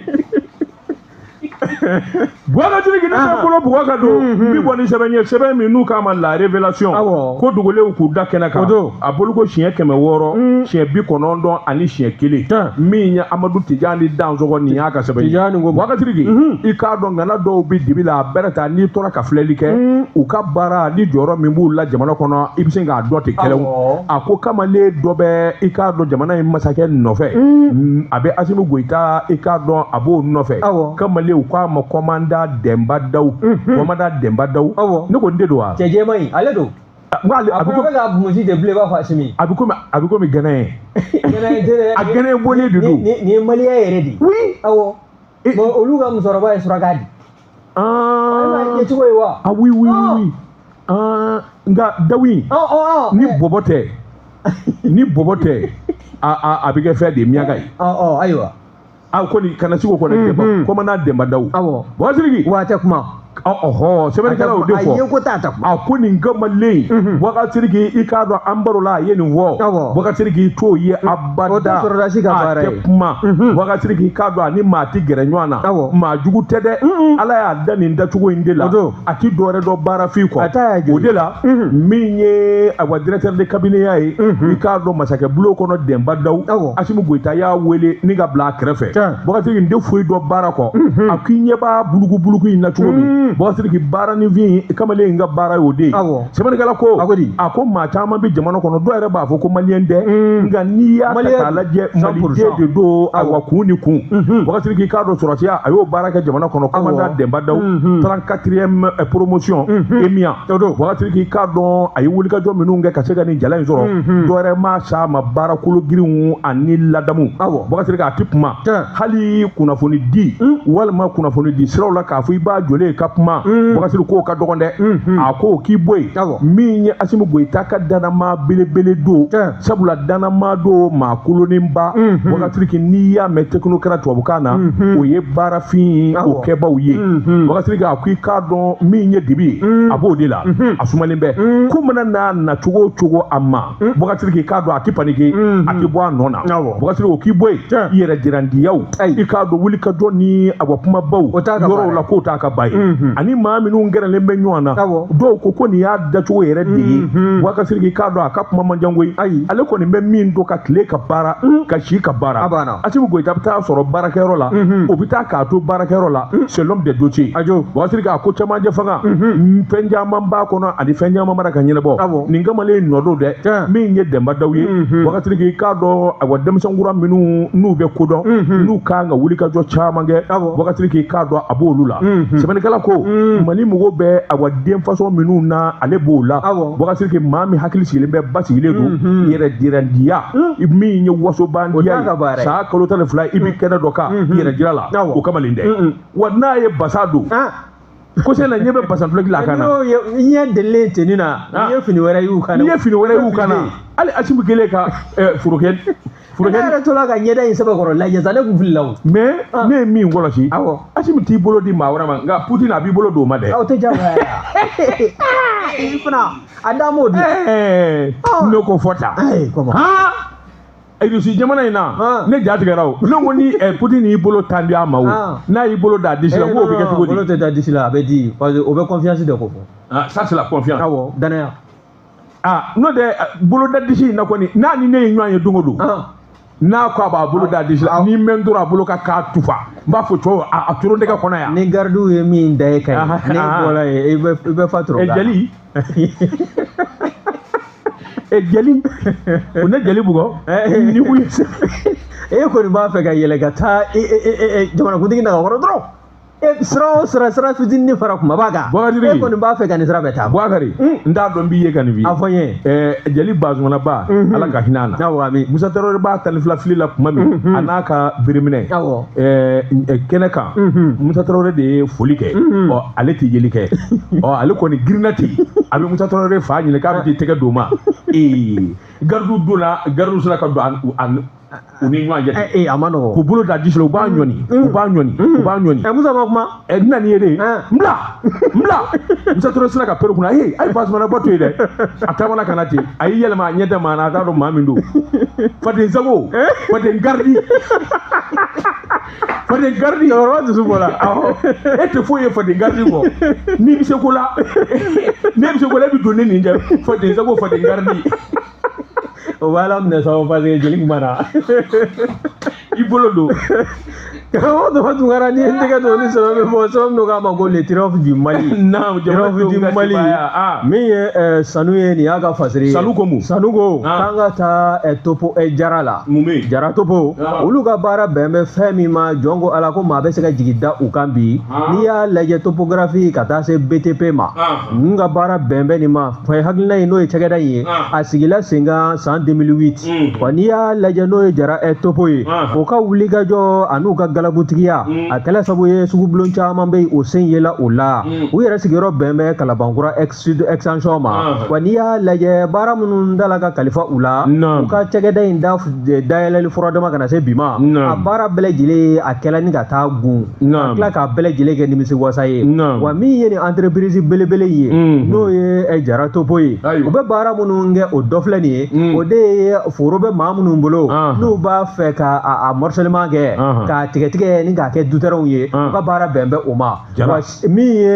Boubacar ne bɛ bolo Boubacar don min bɔ ni sɛbɛn ye sɛbɛn min n'u k'a ma la révélation ko dogolenw k'u da kɛnɛ kan a bolo ko siɲɛ 600 siɲɛ 90 ani siɲɛ 1 min ye Amadu Tijani Dansɔgɔ nin y'a ka sɛbɛn ye Boubacar i k'a dɔn ŋana dɔw bɛ dibi la a bɛɛ ta n'i tora ka filɛli kɛ u ka baara ni jɔyɔrɔ min b'u la jamana kɔnɔ i bɛ se k'a dɔn ten kɛlɛw a ko kamalen dɔ bɛ i k'a dɔn jamana in masakɛ nɔfɛ a bɛ Asimi Goyita i k'a dɔn a b'o nɔfɛ kamalen u k'a ma Komanda Demba Daw ne ko n de don wa cɛ jɛman in ale don a ko bɛ ka musi de bilen b'a fɔ Asimi a bɛ komi Gana a Gana bɔlen de don nin ye maliyɛn yɛrɛ de awɔ olu ka musokɔrɔba ye suraka di ye cogo ye wa oui nka Dawi ni bɔbɔ tɛ a bɛ kɛ fɛn de miyaga ye ayiwa ko nin kana siko kɔnɔ Komanda Demba Daw awɔ Boubacar wa tɛ kuma sɛbɛnnikɛlaw de fɔ a ko nin kamalen wagati k'i i k'a dɔn an baro la a ye nin fɔ wagati k'i t'o ye abada a tɛ kuma wagati k'i k'a dɔn ani maa tɛ gɛrɛ ɲɔgɔn na maa jugu tɛ dɛ ala y'a da nin dacogo in de la a ti dɔwɛrɛ dɔn baarafin kɔ o de la min ye a wa directeur de cabinet ye i k'a dɔn masakɛ bulon kɔnɔ Denba Dawu Asimu Goyita y'a wele ni ka bila a kɛrɛfɛ wagati n tɛ foyi dɔn baara kɔ a k'i ɲɛ b'a buluku in na cogo min wagati k'i baara ni fin kamalen in ka baara y'o de ye sɛbɛnnikɛla ko a ko maa caman bɛ jamana kɔnɔ dɔw yɛrɛ b'a fɔ ko maliyɛn tɛ nka n'i y'a ta k'a lajɛ maliden de don a wa kun ni kun wagati k'i k'a dɔn sɔrɔsiya a y'o baara kɛ jamana kɔnɔ commandant Denba Dawu 34e promotion EMIA wagati k'i k'a dɔn a ye wulikajɔ minnu kɛ ka se ka nin jala in sɔrɔ dɔw yɛrɛ ma s'a ma baara kolo girinw ani ladamu wagati k'a ti kuma hali kunnafoni di walima kunnafoni di siraw la k'a fɔ i b'a jɔlen ka kuma wagati k'o ka dɔgɔn dɛ a ko k'i bɔ yen min ye Asimu Goyita ka danama belebele don sabula danama don maa kolonenba wagati n'i y'a mɛn technocrate tubabukan na o ye baarafin o kɛbaw ye wagati k'a ko i k'a dɔn min ye dibi a b'o de la a sumalen bɛ ko mana n'a na cogo o cogo a ma wagati k'a dɔn a ti panike a ti bɔ a nɔ na wagati o k'i bɔ yen i yɛrɛ jirandiyaw i k'a dɔn wulikajɔ ni a wa kumabaw yɔrɔw la k'o t'a ka ba ye ani maa minnu gɛrɛlen bɛ ɲɔgɔn na dɔw ko nin y'a dacogo yɛrɛ de ye wagati k'a dɔn a ka kuma man jan koyi ale kɔni bɛ min don ka tile ka baara ka si ka baara Asimu Goyita bɛ taa sɔrɔ baarakɛyɔrɔ la o bɛ taa k'a to baarakɛyɔrɔ la c'est l'homme des dossiers wagati k'a ko camancɛ fanga fɛn caman b'a kɔnɔ ani fɛn caman mana ka ɲɛnabɔ nin kamalen nɔ don dɛ min ye Denba Dawu ye wagati k'a dɔn a wa denmisɛn kura minnu n'u bɛ kodɔn n'u kan ka wulikajɔ caman kɛ wagati k'a dɔn a b'olu la sɛbɛnnikɛla ko Mali mɔgɔw bɛ a wa den façon minnu na ale b'o la wagati maa min hakili sigilen bɛ basigilen don yɛrɛ jirandiya min ye wasobandiya ye saa kalo 12 i bɛ kɛnɛ dɔ kan yɛrɛ jira la o kamalen dɛ wa n'a ye basa don ko sɛnɛ ɲɛ bɛ basa duloki la a kan na i ɲɛ delilen tenni na n'i ye fini wɛrɛ y'u kan na hali Asimu kelen ka forokɛ ne yɛrɛ tola ka ɲɛda in sɛbɛkɔrɔ lajɛ sa ne kun filila o mais ne ye min kɔlɔsi Asimu t'i bolo di maa wɛrɛ ma nka Poutine a b'i bolo don o ma dɛ aw tɛ diyagoya i fana a dan m'o di ne ko fɔ tan Rusi jamana in na ne ja tigɛra o ne ko ni Poutine y'i bolo tan di a ma o n'a y'i bolo da disi la k'o bɛ kɛ cogo di bolo tɛ da disi la a bɛ di parce que o bɛ confiance de ko fɔ ça c'est la confiance awɔ danaya n'o tɛ bolo da disi in na kɔni n'a ni ne ye ɲɔgɔn ye don o don n'a ko a b'a bolo da disi la ni mɛn tora a bolo ka k'a tufa n b'a fɔ cɛw a toro ne ka kɔnɔ yan ni gardiw ye min da e kan ne bɔra yen i bɛ fa toro la jeli jeli o ne jeli bugɔ ni u ye e kɔni b'a fɛ ka yɛlɛ ka taa jamanakuntigi na ka kɔrɔ dɔrɔn sira o sira fitinin fara kumaba kan e kɔni b'a fɛ ka nin sira bɛɛ taa Bouakari n t'a dɔn n b'i ye ka nin f'i ye a fɔ n ye jeli Bazumana ba ala ka hinɛ a na Musa Tarawele b'a tanifila fili la tuma min a n'a ka bereminɛ kɛnɛ kan Musa Tarawele de ye foli kɛ ale tɛ yeli kɛ ale kɔni girinna ten a bɛ Musa Tarawele fa ɲini k'a bɛ t'i tɛgɛ don ma gardiw sera ka don u ni ɲɔgɔn cɛ a ma nɔgɔ k'u bolo da disi la u b'a ɲɔni Musa ma kuma na nin ye de n bila Musa Tarawele sera ka pere kunna a ye Bazumana bɔ to yen dɛ a taamana ka na ten a y'i yɛlɛma a ɲɛ tɛ maa na a t'a dɔn maa min don Faden Zago Faden Gardi yɔrɔ dusu bɔra e tɛ foyi ye Faden Gardi kɔ n'i bɛ se ko la e bɛ don ne nin cɛ Faden Zago Faden Gardi o b'a la minɛ sa parce que jeli kuma na i bolo don karamɔgɔ Dafa Tunkara ni n tɛgɛ don ni sɛbɛn bɛ fɔ sɛbɛn min k'a ma ko le triomphe du Mali min ye Sanu ye nin y'a ka fasiri ye Sanu ko k'an ka taa Topo Jara la Jara Topo olu ka baara bɛn bɛ fɛn min ma jɔn ko Ala ko maa bɛ se ka jigin da u kan bi n'i y'a lajɛ topographie ka taa se BTP ma n ka baara bɛn bɛ nin ma fɛn hakilina in n'o ye cakɛda in ye a sigila sen kan san 2008 wa n'i y'a lajɛ n'o ye Jara Topo ye o ka wulikajɔ a n'u ka galabutigiya a kɛla sabu ye sugubulon caman bɛ o sen yela o la u yɛrɛ sigiyɔrɔ bɛn bɛ Kalabankura sud extension ma wa n'i y'a lajɛ baara minnu dala ka kalifa u la u ka cɛkɛda in dayɛlɛli fura dama ka na se bi ma a baara bɛɛ lajɛlen a kɛla ni ka taa gun ka tila k'a bɛɛ lajɛlen kɛ nimisi wasa ye wa min ye ni entreprise belebele ye n'o ye Jara Topo ye u bɛ baara minnu kɛ o dɔ filɛ nin ye o de ye foro bɛ maa minnu bolo n'u b'a fɛ ka a morcellement kɛ k'a tigɛ ni k'a kɛ dutɛrɛnw ye u ka baara bɛn bɛ o ma wa min ye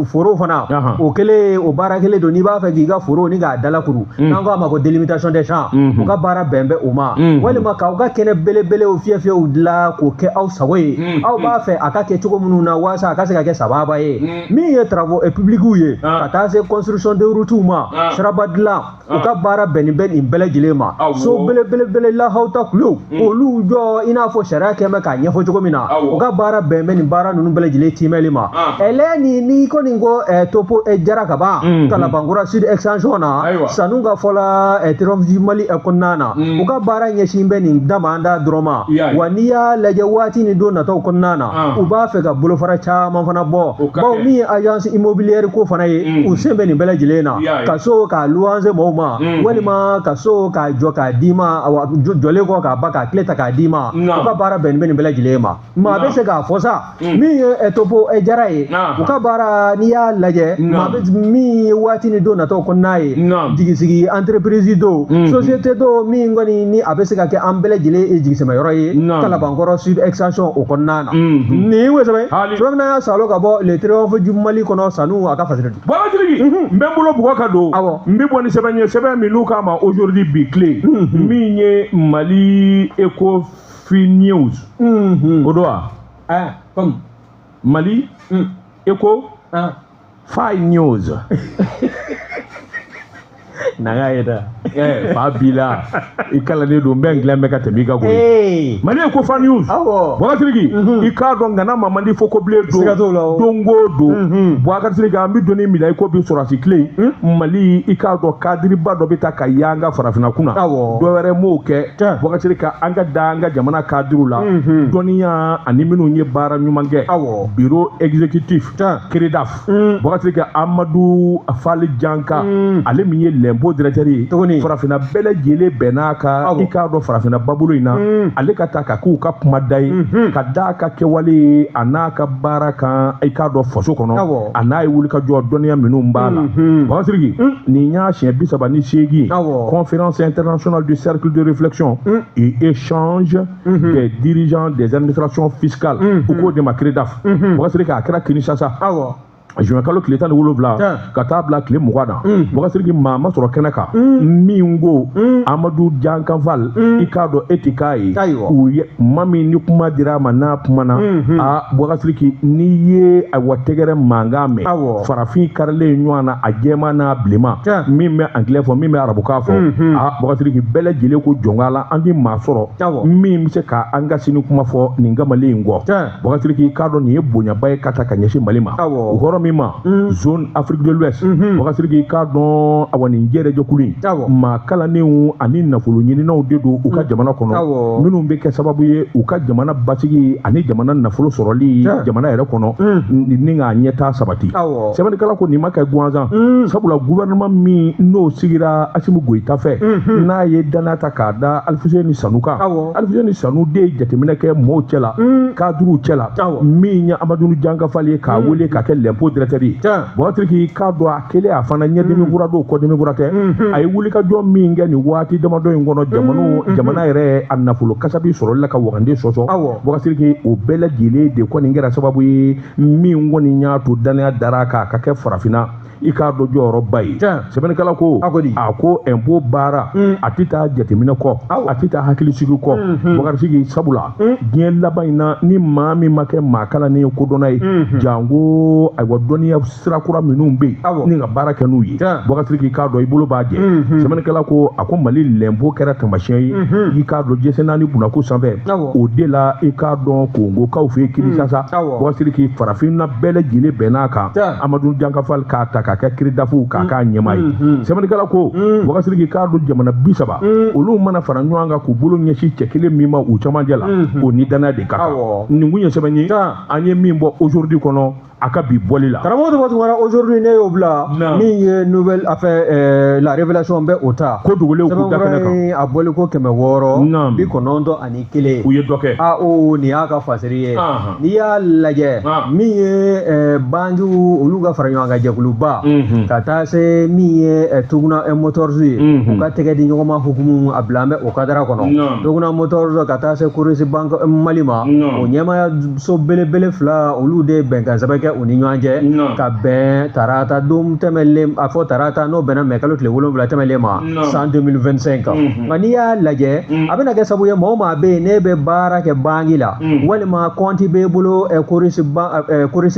foro fana o kɛlen o baara kelen don n'i b'a fɛ k'i ka foro ni k'a dalakuru n'an k'a ma ko délimitation des champs u ka baara bɛn bɛ o ma walima k'aw ka kɛnɛ belebelew fiyɛfiyɛw dilan k'o kɛ aw sago ye aw b'a fɛ a ka kɛ cogo minnu na walasa a ka se ka kɛ sababa ye min ye travaux publics ye ka taa se construction de routes ma siraba dilan u ka baara bɛnnen bɛ nin bɛɛ lajɛlen ma so belebele lahawta kulo olu jɔ i n'a fɔ sariya kɛmɛ k'a ɲɛfɔ cogo min na u ka baara bɛn bɛ nin baara ninnu bɛɛ lajɛlen timɛli ma ɛlɛ ni ko nin ko Topo Jara ka ban Kalabankura sud extension na sanu ka fɔla Triomphe du Mali kɔnɔna na u ka baara ɲɛsin bɛ nin damanda dɔrɔn ma wa n'i y'a lajɛ waati ni don nataw kɔnɔna na u b'a fɛ ka bolofara caman fana bɔ bawo min ye agence immobilière ko fana ye u sen bɛ nin bɛɛ lajɛlen na ka so k'a luwanse mɔgɔw ma walima ka so k'a jɔ k'a d'i ma jɔlen kɔ k'a ba k'a tile ta k'a d'i ma u ka baara bɛnnen bɛ nin bɛɛ lajɛlen ma maa bɛ se k'a fɔ sa min ye Topo Jara ye u ka baara n'i y'a lajɛ maa bɛ min ye waati ni don nataw kɔnɔna ye jigisigi entreprise do société do min kɔni ni a bɛ se ka kɛ an bɛɛ lajɛlen ye jigisɛmɛyɔrɔ ye Kalabankɔrɔ sud extension o kɔnɔna na nin ye sɛbɛn sɛbɛnna y'a salo ka bɔ le Triomphe du Mali kɔnɔ sanu a ka fasiri Babajirigi n bɛ n bolo bugɔ ka don n bɛ bɔ ni sɛbɛn ye sɛbɛn min n'u k'a ma aujourd'hui bi tile min ye Mali Ecofi News o don wa Mali Ecofi News nanga yeda fa bila i kalanen don bɛn gilan bɛ ka tɛmɛ i ka goyi Mali Ecofi News Babajirigi i k'a dɔn ngana ma man di fo ko bilen don go don Babajirigi an bɛ donni mina i ko bi sɔrɔsi tile Mali i k'a dɔn kadiriba dɔ bɛ taa ka y'an ka farafinna kunna dɔ wɛrɛ m'o kɛ Babajirigi an ka da an ka jamana kadiriw la dɔnniya ani minnu ye baara ɲuman kɛ bureau exécutif CREDAF Babajirigi Amadu Fali Janka ale min ye l'impôt directeur ye farafinna bɛɛ lajɛlen bɛnn'a kan i k'a dɔn farafinna babolo in na ale ka taa ka k'u ka kuma da ye ka d'a ka kɛwale a n'a ka baara kan i k'a dɔn faso kɔnɔ a n'a ye wulikajɔ dɔnniya minnu b'a la Babajirigi nin y'a siɲɛ 38 conférence internationale du cercle de réflexion et échange des dirigeants des administrations fiscales u k'o de ma CREDAF Babajirigi a kɛra Kinshasa juin kalo tile 17 ka taa bila tile 20 na Babajirigi maa ma sɔrɔ kɛnɛ kan min ko Amadu Jankanfal i k'a dɔn e tɛ k'a ye u ye maa min ni kuma dira a ma n'a kumana Babajirigi n'i ye ayiwa tɛgɛrɛ mankan mɛn farafin karilen ɲɔgɔn na a jɛman n'a bilenman min bɛ anglais fɔ min bɛ arabukan fɔ Babajirigi bɛɛ lajɛlen ko jɔn la an tɛ maa sɔrɔ min bɛ se ka an ka sini kuma fɔ nin kamalen in kɔ Babajirigi k'a dɔn nin ye bonyaba ye ka ta ka ɲɛsin Mali ma o hɔrɔn min ma zone Afrique de l'Ouest Babajirigi k'a dɔn awa nin jɛrɛjɛkulu in maa kalanenw ani nafolo ɲininaw de don u ka jamana kɔnɔ minnu bɛ kɛ sababu ye u ka jamana basigi ani jamana nafolo sɔrɔli jamana yɛrɛ kɔnɔ ni k'a ɲɛtaa sabati sɛbɛnnikɛla ko nin ma kɛ gansan sabula gouvernement min n'o sigira Asimu Goyita fɛ n'a ye danaya ta k'a da Alfuseni Sanu kan Alfuseni Sanu de ye jateminɛ kɛ mɔɔw cɛla kadiriw cɛla min ye Amadu Jankanfal ye k'a wele ka kɛ l'impôt directeur Babajirigi k'a dɔn a kelen a fana ɲɛdimi kura don kɔdimi kura tɛ a ye wulikajɔ min kɛ nin waati damadɔ in kɔnɔ jamana yɛrɛ a nafolo kasabi sɔrɔli la ka waganden sɔsɔ Babajirigi o bɛɛ lajɛlen de kɔni kɛra sababu ye min kɔni y'a to danaya dara kan ka kɛ farafinna i k'a dɔn jɔyɔrɔba ye sɛbɛnnikɛla ko a ko impôt baara a tɛ taa jateminɛ kɔ a tɛ taa hakilisigi kɔ Babajirigi sabula diɲɛ laban in na ni maa min ma kɛ maa kalannen ye kodɔnna ye jango ayiwa dɔnniya sira kura minnu bɛ yen ni ka baara kɛ n'u ye Babajirigi k'a dɔn i bolo b'a jɛ sɛbɛnnikɛla ko a ko Mali l'impôt kɛra tamasiyɛn ye i k'a dɔn G4 bunako sanfɛ o de la i k'a dɔn Kongokaw fɛ Kinshasa Babajirigi farafinna bɛɛ lajɛlen bɛnn'a kan Amadu Jankanfal k'a ta k'a kɛ kiridafu k'a k'a ɲɛma ye sɛbɛnnikɛla ko wakasiriki k'a don jamana 30 olu mana fara ɲɔgɔn kan k'u bolo ɲɛsin cɛ kelen min ma u cɛmancɛ la o ni danaya de ka kan nin kun ye sɛbɛn ye an ye min bɔ aujourd'hui kɔnɔ a ka bi bɔli la karamɔgɔ tɔgɔ tuma aujourd'hui ne y'o bila min ye nouvelle affaire la révélation bɛ o ta ko dugulenw k'u da kɛnɛ kan a bɔli ko 691 u ye dɔ kɛ AO nin y'a ka fasiri ye n'i y'a lajɛ min ye bangiw olu ka fara ɲɔgɔn kan jɛkuluba ka taa se min ye Tuguna Motors ye u ka tɛgɛ di ɲɔgɔn ma hukumu a bila an bɛ o kadara kɔnɔ Tuguna Motors ka taa se Coris Bank Mali ma o ɲɛmaya so belebele 2 olu de bɛnkan sɛbɛn kɛ u ni ɲɔgɔn cɛ ka bɛn tarata don tɛmɛlen a fɔ tarata n'o bɛnna mɛ kalo tile 7 tɛmɛlen ma san 2025 nka n'i y'a lajɛ a bɛna kɛ sabu ye maa o maa bɛ yen ne bɛ baara kɛ bangi la walima kɔnti b'e bolo Coris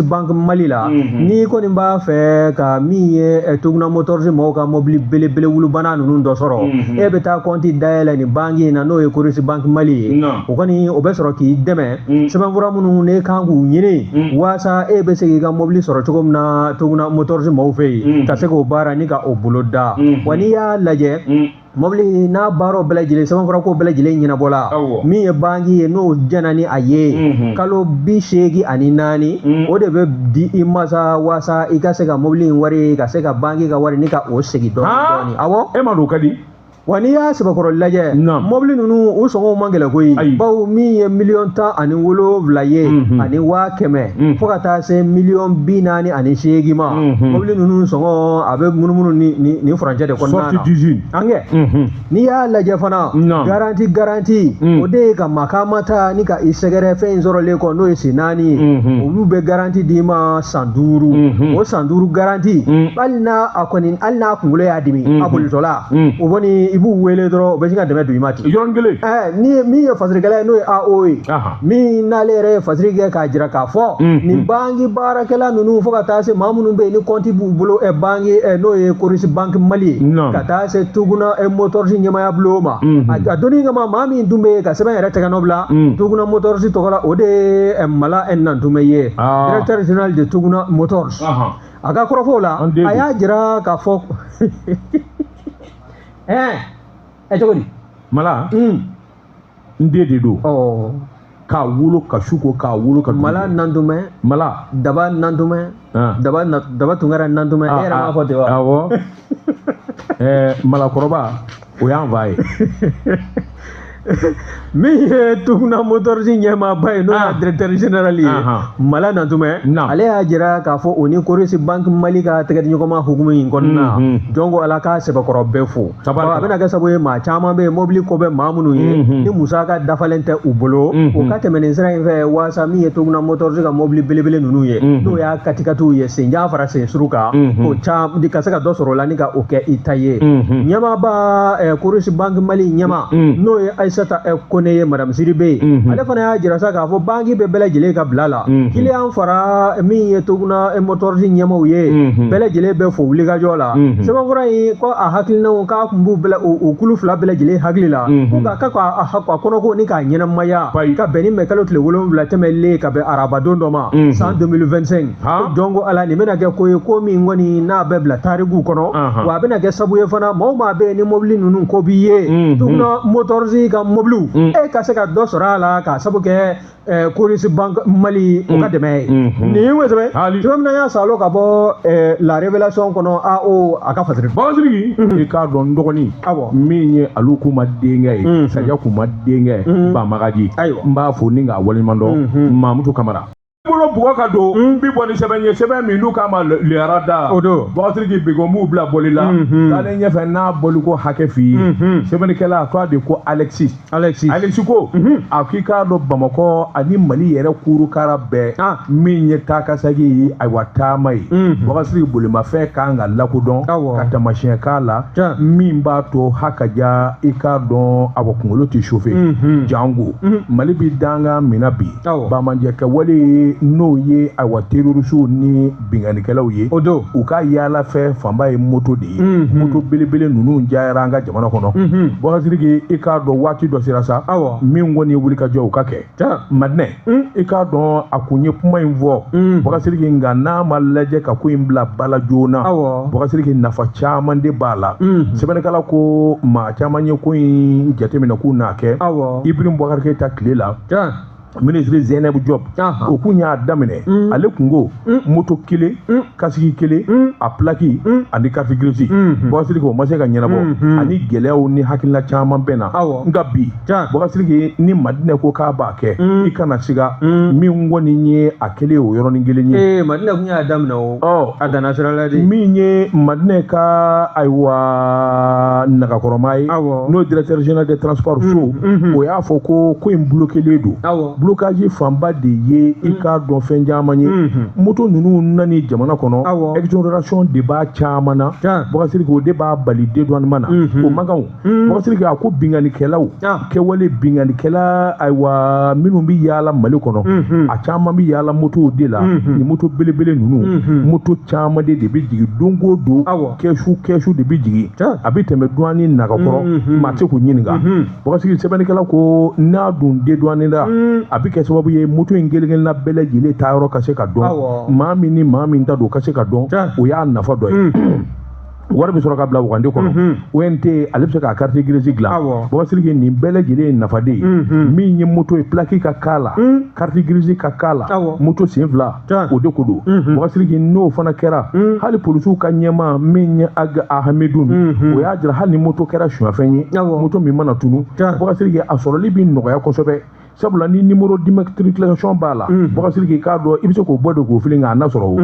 Bank Mali la n'i kɔni b'a fɛ ka min ye Tuguna Motors mɔgɔw ka mobili belebele wulubana ninnu dɔ sɔrɔ e bɛ taa kɔnti dayɛlɛ nin bangi in na n'o ye Coris Bank Mali ye o kɔni o bɛ sɔrɔ k'i dɛmɛ sɛbɛnfura minnu ne kan k'u ɲini waasa e bɛ se k'i ka mobili sɔrɔ cogo min na Tuguna Motors mɔgɔw fɛ yen ka se k'o baara ni ka o bolo da wa n'i y'a lajɛ mobili n'a baaraw bɛɛ lajɛlen sɛbɛnfura ko bɛɛ lajɛlen ɲɛnabɔla min ye bangi ye n'o jɛna ni a ye kalo 84 o de bɛ di i ma sa waasa i ka se ka mobili in wari ka se ka bangi ka wari ni ka o segin dɔɔni awɔ e ma n'o ka di wa n'i y'a sɛbɛkɔrɔ lajɛ mobili ninnu u sɔngɔw man gɛlɛn koyi bawo min ye 17,7 ye ani 100,000 fo ka taa se 48,8 ma mobili ninnu sɔngɔ a bɛ munumunu ni furancɛ de kɔnɔna na an kɛ n'i y'a lajɛ fana garanti o de ye ka makamata ni ka i sɛgɛrɛ fɛn in sɔrɔlen kɔ n'o ye sen 4 ye olu bɛ garanti d'i ma san 5 o san 5 garanti hali n'a kunkolo y'a dimi a bolitɔla o kɔni i b'u wele dɔrɔn o bɛ se ka dɛmɛ don i ma ten yɔrɔnin kelen ni min ye fasirikɛla ye n'o ye AO ye min n'ale yɛrɛ ye fasiri kɛ k'a jira k'a fɔ nin bangi baarakɛla ninnu fo ka taa se maa minnu bɛ yen ni kɔnti b'u bolo bangi n'o ye Coris Bank Mali ye ka taa se Tuguna Motors ɲɛmaya bulon ma a donni kama maa min dun bɛ ka sɛbɛn yɛrɛ tɛgɛ nɔ bila Tuguna Motors tɔgɔ la o de ye Mala Nantume ye directeur général de Tuguna Motors a ka kɔrɔfɔ o la a y'a jira k'a fɔ cogo di Mala n den de don k'a wolo ka su ko k'a wolo ka Mala Nantume Mala Daba Nantume Daba Tunkara Nantume e yɛrɛ m'a fɔ ten wa awɔ Malakɔrɔba o y'an fa ye min ye Tuguna Motors ɲɛmaaba ye n'o ye directeur général ye Mala Nantume ale y'a jira k'a fɔ o ni Coris Bank Mali ka tɛgɛdiɲɔgɔnma hukumu in kɔnɔna na jɔnko ala k'a sɛbɛkɔrɔ bɛɛ fo a bɛna kɛ sabu ye maa caman bɛ yen mobili ko bɛ maa minnu ye ni musaka dafalen tɛ u bolo o ka tɛmɛ nin sira in fɛ waasa min ye Tuguna Motors ka mobili belebele ninnu ye n'o y'a katikatiw ye senjan fara sensuru kan o ka se ka dɔ sɔrɔ o la ni ka o kɛ i ta ye ɲɛmaaba Coris Bank Mali ɲɛma n'o ye Aissata Kone ye Madame Siribe ale fana y'a jira sa k'a fɔ bangi bɛ bɛɛ lajɛlen ka bila la client fara min ye Tuguna Motors ɲɛmaw ye bɛɛ lajɛlen bɛ fo wulikajɔ la sɛbɛnfura in ko a hakilinaw k'a kun b'u o kulu 2 bɛɛ lajɛlen hakili la ko k'a kɔnɔko ni k'a ɲɛnamaya ka bɛn ni mɛ kalo tile 7 tɛmɛlen ka bɛn arabadon dɔ ma san 2025 jɔnko ala nin bɛna kɛ ko ye ko min kɔni n'a bɛ bila tarikuw kɔnɔ wa a bɛna kɛ sabu ye fana maa o maa bɛ yen ni mobili ninnu ko b'i ye Tuguna Motors ka mobiliw e ka se ka dɔ sɔrɔ a la k'a sabu kɛ Coris Bank Mali o ka dɛmɛ ye nin ye sɛbɛn cogo min na y'a salo ka bɔ la révélation kɔnɔ AO a ka fasiri Bakasiriki i k'a dɔn n dɔgɔnin min ye alu kuma denkɛ ye Sadia kuma denkɛ Banbagaji n b'a fo ni k'a waleɲuman dɔn Mamutu Kamara bolo bugɔ ka don n bi bɔ ni sɛbɛn ye sɛbɛn min n'u k'a ma liyara da o don Bakasiriki Bego m'u bila bɔli la taalen ɲɛfɛ n'a bɔliko hakɛ f'i ye sɛbɛnnikɛla a k'a de ko Alexis ko a k'i k'a dɔn Bamakɔ ani Mali yɛrɛ kurukara bɛɛ min ye taa ka segin ayiwa taama ye Bakasiriki bolimafɛn kan ka lakodɔn ka taamasiyɛn k'a la min b'a to hakaja i k'a dɔn a kunkolo tɛ chauffer jango Mali bi danga mina bi bamanjɛ kɛwale n'o ye awa terroriste ni binganikɛlaw ye o don u ka yaala fɛ fanba ye moto de ye moto belebele ninnu jayara an ka jamana kɔnɔ Boubacar i k'a dɔn waati dɔ sera sa min kɔni ye wulikajɔ u ka kɛ Madinɛ i k'a dɔn a kun ye kuma in fɔ Boubacar nka n'a ma lajɛ ka ko in bila bala joona Boubacar nafa caman de b'a la sɛbɛnnikɛla ko maa caman ye ko in jateminɛ k'u n'a kɛ Ibrahim Boubacar Keïta tile la ministre Zainab Diop o kun y'a daminɛ ale kun ko moto kelen kasigi kelen a plaki ani carte grise Boubacar o ma se ka ɲɛnabɔ ani gɛlɛyaw ni hakilina caman bɛ na nka bi Boubacar ni Madinɛ ko k'a b'a kɛ i kana siga min kɔni ye a kelen o yɔrɔnin kelen ye Madinɛ kun y'a daminɛ o a danna sira la de min ye Madinɛ ka ayiwa nagakɔrɔma ye n'o directeur général des transports so o y'a fɔ ko in bloquelen don blocage fanba de ye i k'a dɔn fɛn caman ye moto ninnu nani jamana kɔnɔ exonération de b'a caman na Boubacar o de b'a bali dédouanement na o man kan Boubacar a ko binganikɛlaw kɛwale binganikɛla ayiwa minnu bɛ yaala Mali kɔnɔ a caman bɛ yaala moto de la ni moto belebele ninnu moto caman de bɛ jigin don o don kɛsu de bɛ jigin a bɛ tɛmɛ douane nagakɔrɔ maa tɛ k'u ɲininka Boubacar sɛbɛnnikɛla ko n'a dun dédouané la a bɛ kɛ sababu ye moto in kelen-kelenna bɛɛ lajɛlen taayɔrɔ ka se ka dɔn maa min ni maa min ta don ka se ka dɔn o y'a nafa dɔ ye wari bɛ sɔrɔ ka bila Wagande kɔnɔ ONT ale bɛ se k'a carte grise dilan Boubacar nin bɛɛ lajɛlen ye nafa de ye min ye moto ye plaki ka k'a la carte grise ka k'a la moto sen fila o de ko don Boubacar n'o fana kɛra hali polisiw ka ɲɛmaa min ye Aga Ahmedou o y'a jira hali ni moto kɛra suɲɛfɛn ye moto min mana tunu Boubacar a sɔrɔli bɛ nɔgɔya kosɛbɛ sabula ni numéro d'immatriculation b'a la Boubacar k'a dɔn i bɛ se k'o bɔ de k'o fili nka a na sɔrɔ o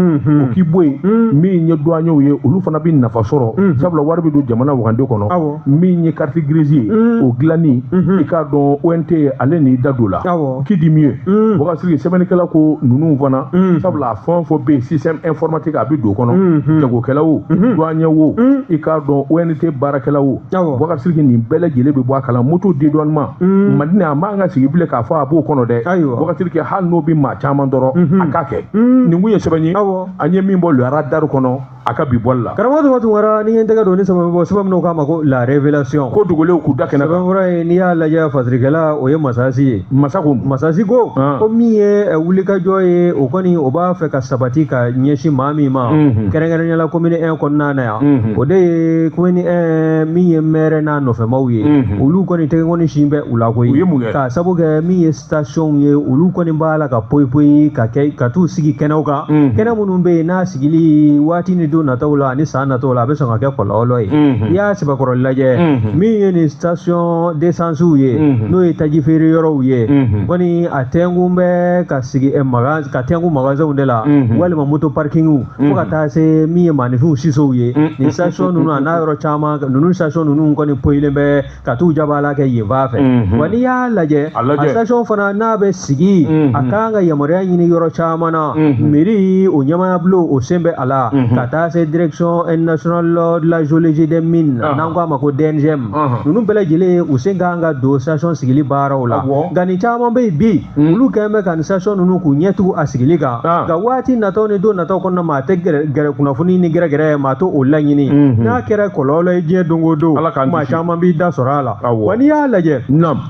k'i bɔ yen min ye douaniers ye olu fana bɛ nafa sɔrɔ sabula wari bɛ don jamana Wagande kɔnɔ min ye carte grise ye o dilanni i k'a dɔn ONT ale n'i da don la qui dit mieux Boubacar sɛbɛnnikɛla ko ninnu fana sabula a fɛn o fɛn bɛ yen système informatique a bɛ don o kɔnɔ jagokɛla o douanier o i k'a dɔn ONT baarakɛla o Boubacar nin bɛɛ lajɛlen bɛ bɔ a kala moto dédouanement Madinɛ a man ka sigi bilen k'a fɔ a b'o kɔnɔ dɛ Boubacar hali n'o bɛ maa caman dɔrɔn a k'a kɛ nin kun ye sɛbɛn ye an ye min bɔ le radar kɔnɔ a ka bi bɔli la karamɔgɔ tun wara ni ye n tɛgɛ don ni sɛbɛn bɔ sɛbɛn minnu k'a ma ko la révélation ko dogolenw k'u da kɛnɛ sɛbɛn wɛrɛ ye n'i y'a lajɛ fasirikɛla o ye Masasi ye Masasi ko ko min ye wulikajɔ ye o kɔni o b'a fɛ ka sabati ka ɲɛsin maa min ma kɛrɛnkɛrɛnnenya la commune 1 kɔnɔna na yan o de ye commune 1 min ye maire n'a nɔfɛmaw ye olu kɔni tɛgɛ kɔni sin bɛ u la koyi k'a sabu kɛ min ye station ye olu kɔni b'a la ka poyi ka t'u sigi kɛnɛw kan kɛnɛ minnu bɛ yen n'a sigili waati ni don nataw la ani san nataw la a bɛ sɔn ka kɛ kɔlɔlɔ ye i y'a sɛbɛkɔrɔ lajɛ min ye nin station d'essence ye n'o ye taji feere yɔrɔw ye kɔni a tɛnkun bɛ ka sigi ka tɛnkun magasinw de la walima moto parking fo ka taa se min ye maanifinw sisow ye nin station ninnu a n'a yɔrɔ caman ninnu station ninnu kɔni poyilen bɛ ka t'u jabaala kɛ yen fan fɛ wa n'i y'a lajɛ a station fana n'a bɛ sigi a kan ka yamaruya ɲini yɔrɔ caman na mairie o ɲɛmaaya bulon o sen bɛ a la ka taa se direction nationale de la géologie des mines n'an k'a ma ko DNGM ninnu bɛɛ lajɛlen u sen kan ka don station sigili baaraw la nka nin caman bɛ yen bi olu kɛlen bɛ ka nin station ninnu k'u ɲɛ tugu a sigili kan nka waati nataw ni don nataw kɔnɔna maa tɛ gɛrɛ kunnafoni ni gɛrɛgɛrɛ maa to o laɲini n'a kɛra kɔlɔlɔ ye diɲɛ don o don maa caman b'i da sɔrɔ a la wa n'i y'a lajɛ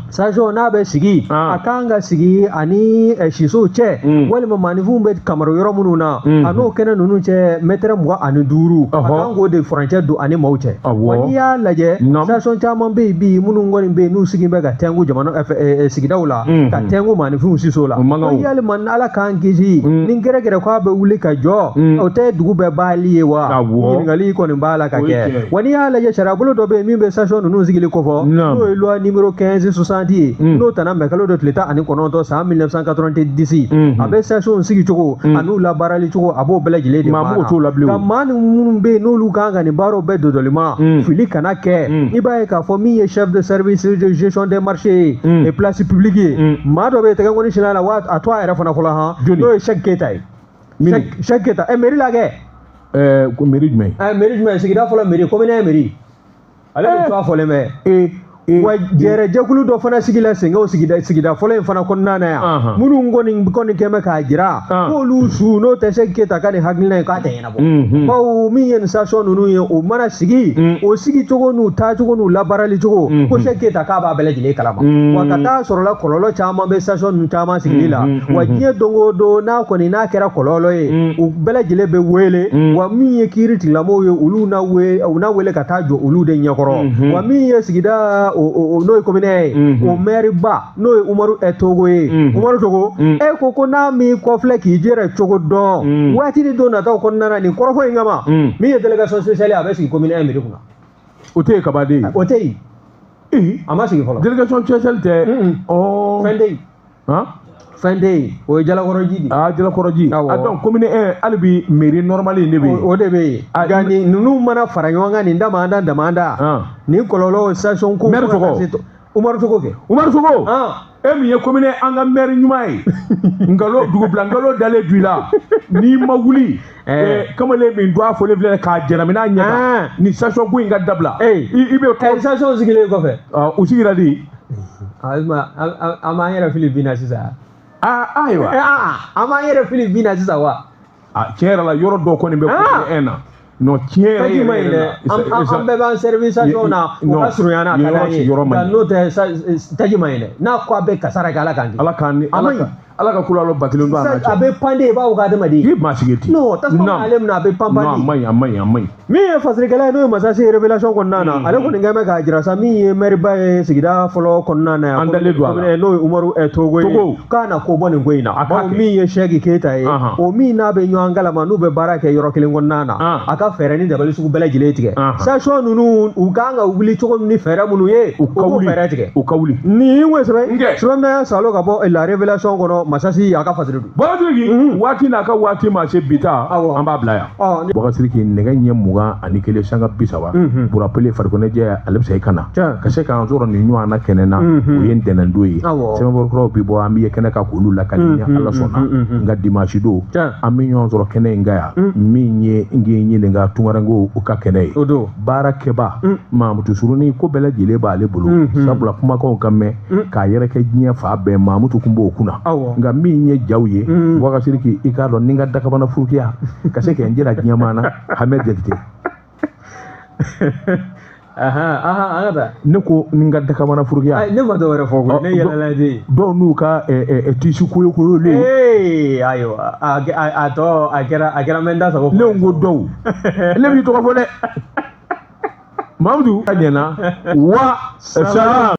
station n'a bɛ sigi a kan ka sigi ani sisow cɛ walima maanifinw bɛ kamaru yɔrɔ minnu na a n'o kɛnɛ ninnu cɛ mètre 25 a kan k'o de furancɛ don ani maaw cɛ wa n'i y'a lajɛ station caman bɛ yen bi minnu kɔni bɛ yen n'u sigi bɛ ka tɛnku jamana sigidaw la ka tɛnku maanifinw siso la ko yalima ala k'an kisi ni gɛrɛgɛrɛ k'a bɛ wuli ka jɔ o tɛ dugu bɛɛ baali ye wa ɲininkali kɔni b'a la ka kɛ wa n'i y'a lajɛ sariyabolo dɔ bɛ yen min bɛ station ninnu sigili kɔfɔ n'o ye loi numéro 1560 ye n'o tɛna mɛ kalo dɔ tile 19 san 1990 a bɛ station sigi cogo an'u labaarali cogo a b'o bɛɛ lajɛlen de baara ka maa minnu bɛ yen n'olu kan ka nin baaraw bɛɛ dodolima fili kana kɛ i b'a ye k'a fɔ min ye chef de service de gestion des marchés et places publiques ye maa dɔ bɛ yen tɛgɛ kɔni sinna la a to a yɛrɛ fana fɔlɔ han n'o ye Cheikh Keita ye Cheikh Keita mairie la kɛ ko mairie jumɛn mairie jumɛn sigida fɔlɔ mairie commune mairie ale de to a fɔlen bɛ wa jere jakulu do fana sigila sengo sigida folo en fana konna na ya munu ngoni keme ka jira ko lu su no te sekke ta kan haglina ka ta yana bo ko mi yen sa so nunu ye o mana sigi o sigi togo nu ta togo nu labarali togo ko sekke ta ka ba bele jile kalama wa kata soro la kololo chama be sa so nu chama sigila wa je dongo do na ko ni na kera kololo ye o bele jile be wele wa mi ye kiriti lamo ye ulu na wele ka ta jo ulu de nyakoro wa mi ye sigida no komine o meri ba no Umaru Togo Umaru Togo ko na mi ko fleki jere chogo do wati ni do na ta ko nana ni korofo ngama mi ye delegation spéciale avec si komine emiri kuna ote kabade ote ama sigi folo delegation spéciale te Fende o jala koroji jala koroji donc komine albi mairie normale ne be o de be gani nunu mana faranyonga ni ndamanda ni kololo station ko Umaru Togo ke mi ye komine anga maire nyuma ye ngalo dugu blangalo dale duila ni maguli kamale min doa fo le vle ka jena mina nya ni station ko inga dabla ibe ko station zigile ko fe o sigira di ama yera Filipina sisa aywa ama yera Filipina sisa wa tiera la yoro do ko ni be ko ena no tiera am be ban service na o kasruyana kala ye no te tajimaine na ko be kasara kala kandi ala ka kulalo batilon do ana abe pande ba o ga dama di ma sigeti no tasma alem na be pambani amai mi e fasri kala no masasi revelation kon nana ale ko ngame ka jira sa mi e merba e sigida folo kon nana andale do ala no Umaru Togo kana ko boni goina ba mi e shegi keta e o mi na be nyo angala ma no be baraka yoro kelen kon nana aka fere ni dabali sugu bela jile tige sa sho nunu u ganga ubili to ni fere munu ye o fere tige o kawli ni we sebe na salo ka bo la revelation kono masasi aka fasiri du badigi wati na ka wati ma se bita amba blaya bakasiri ki nega nye muga ani kele sanga bisawa bura pele farkone je alipsa ikana ka se kan zoro ni nyu ana kenena o yen denan doyi sema bor kro bi bo ami kene ka ko lula kalinya alla sona nga dimashi do ami nyu zoro kene ngaya mi nye ngi nye nga tungarango o ka kene bara keba ma mutu suruni ko bela jile ba le bulu sabula kuma ko kamme ka yere ke nya fa be ma mutu kumbo kuna nga mi nye jawye waka siriki ikalo ninga dakabana furukiya kaseke njira nyamana hamed jekte agada neko ninga dakabana furukiya ay ne ma do wara fogo ne yala ladi do nuka tishu koyo le ayo ato agera menda sako le ngo do le mi to ko fole Mamadou Adena wa salam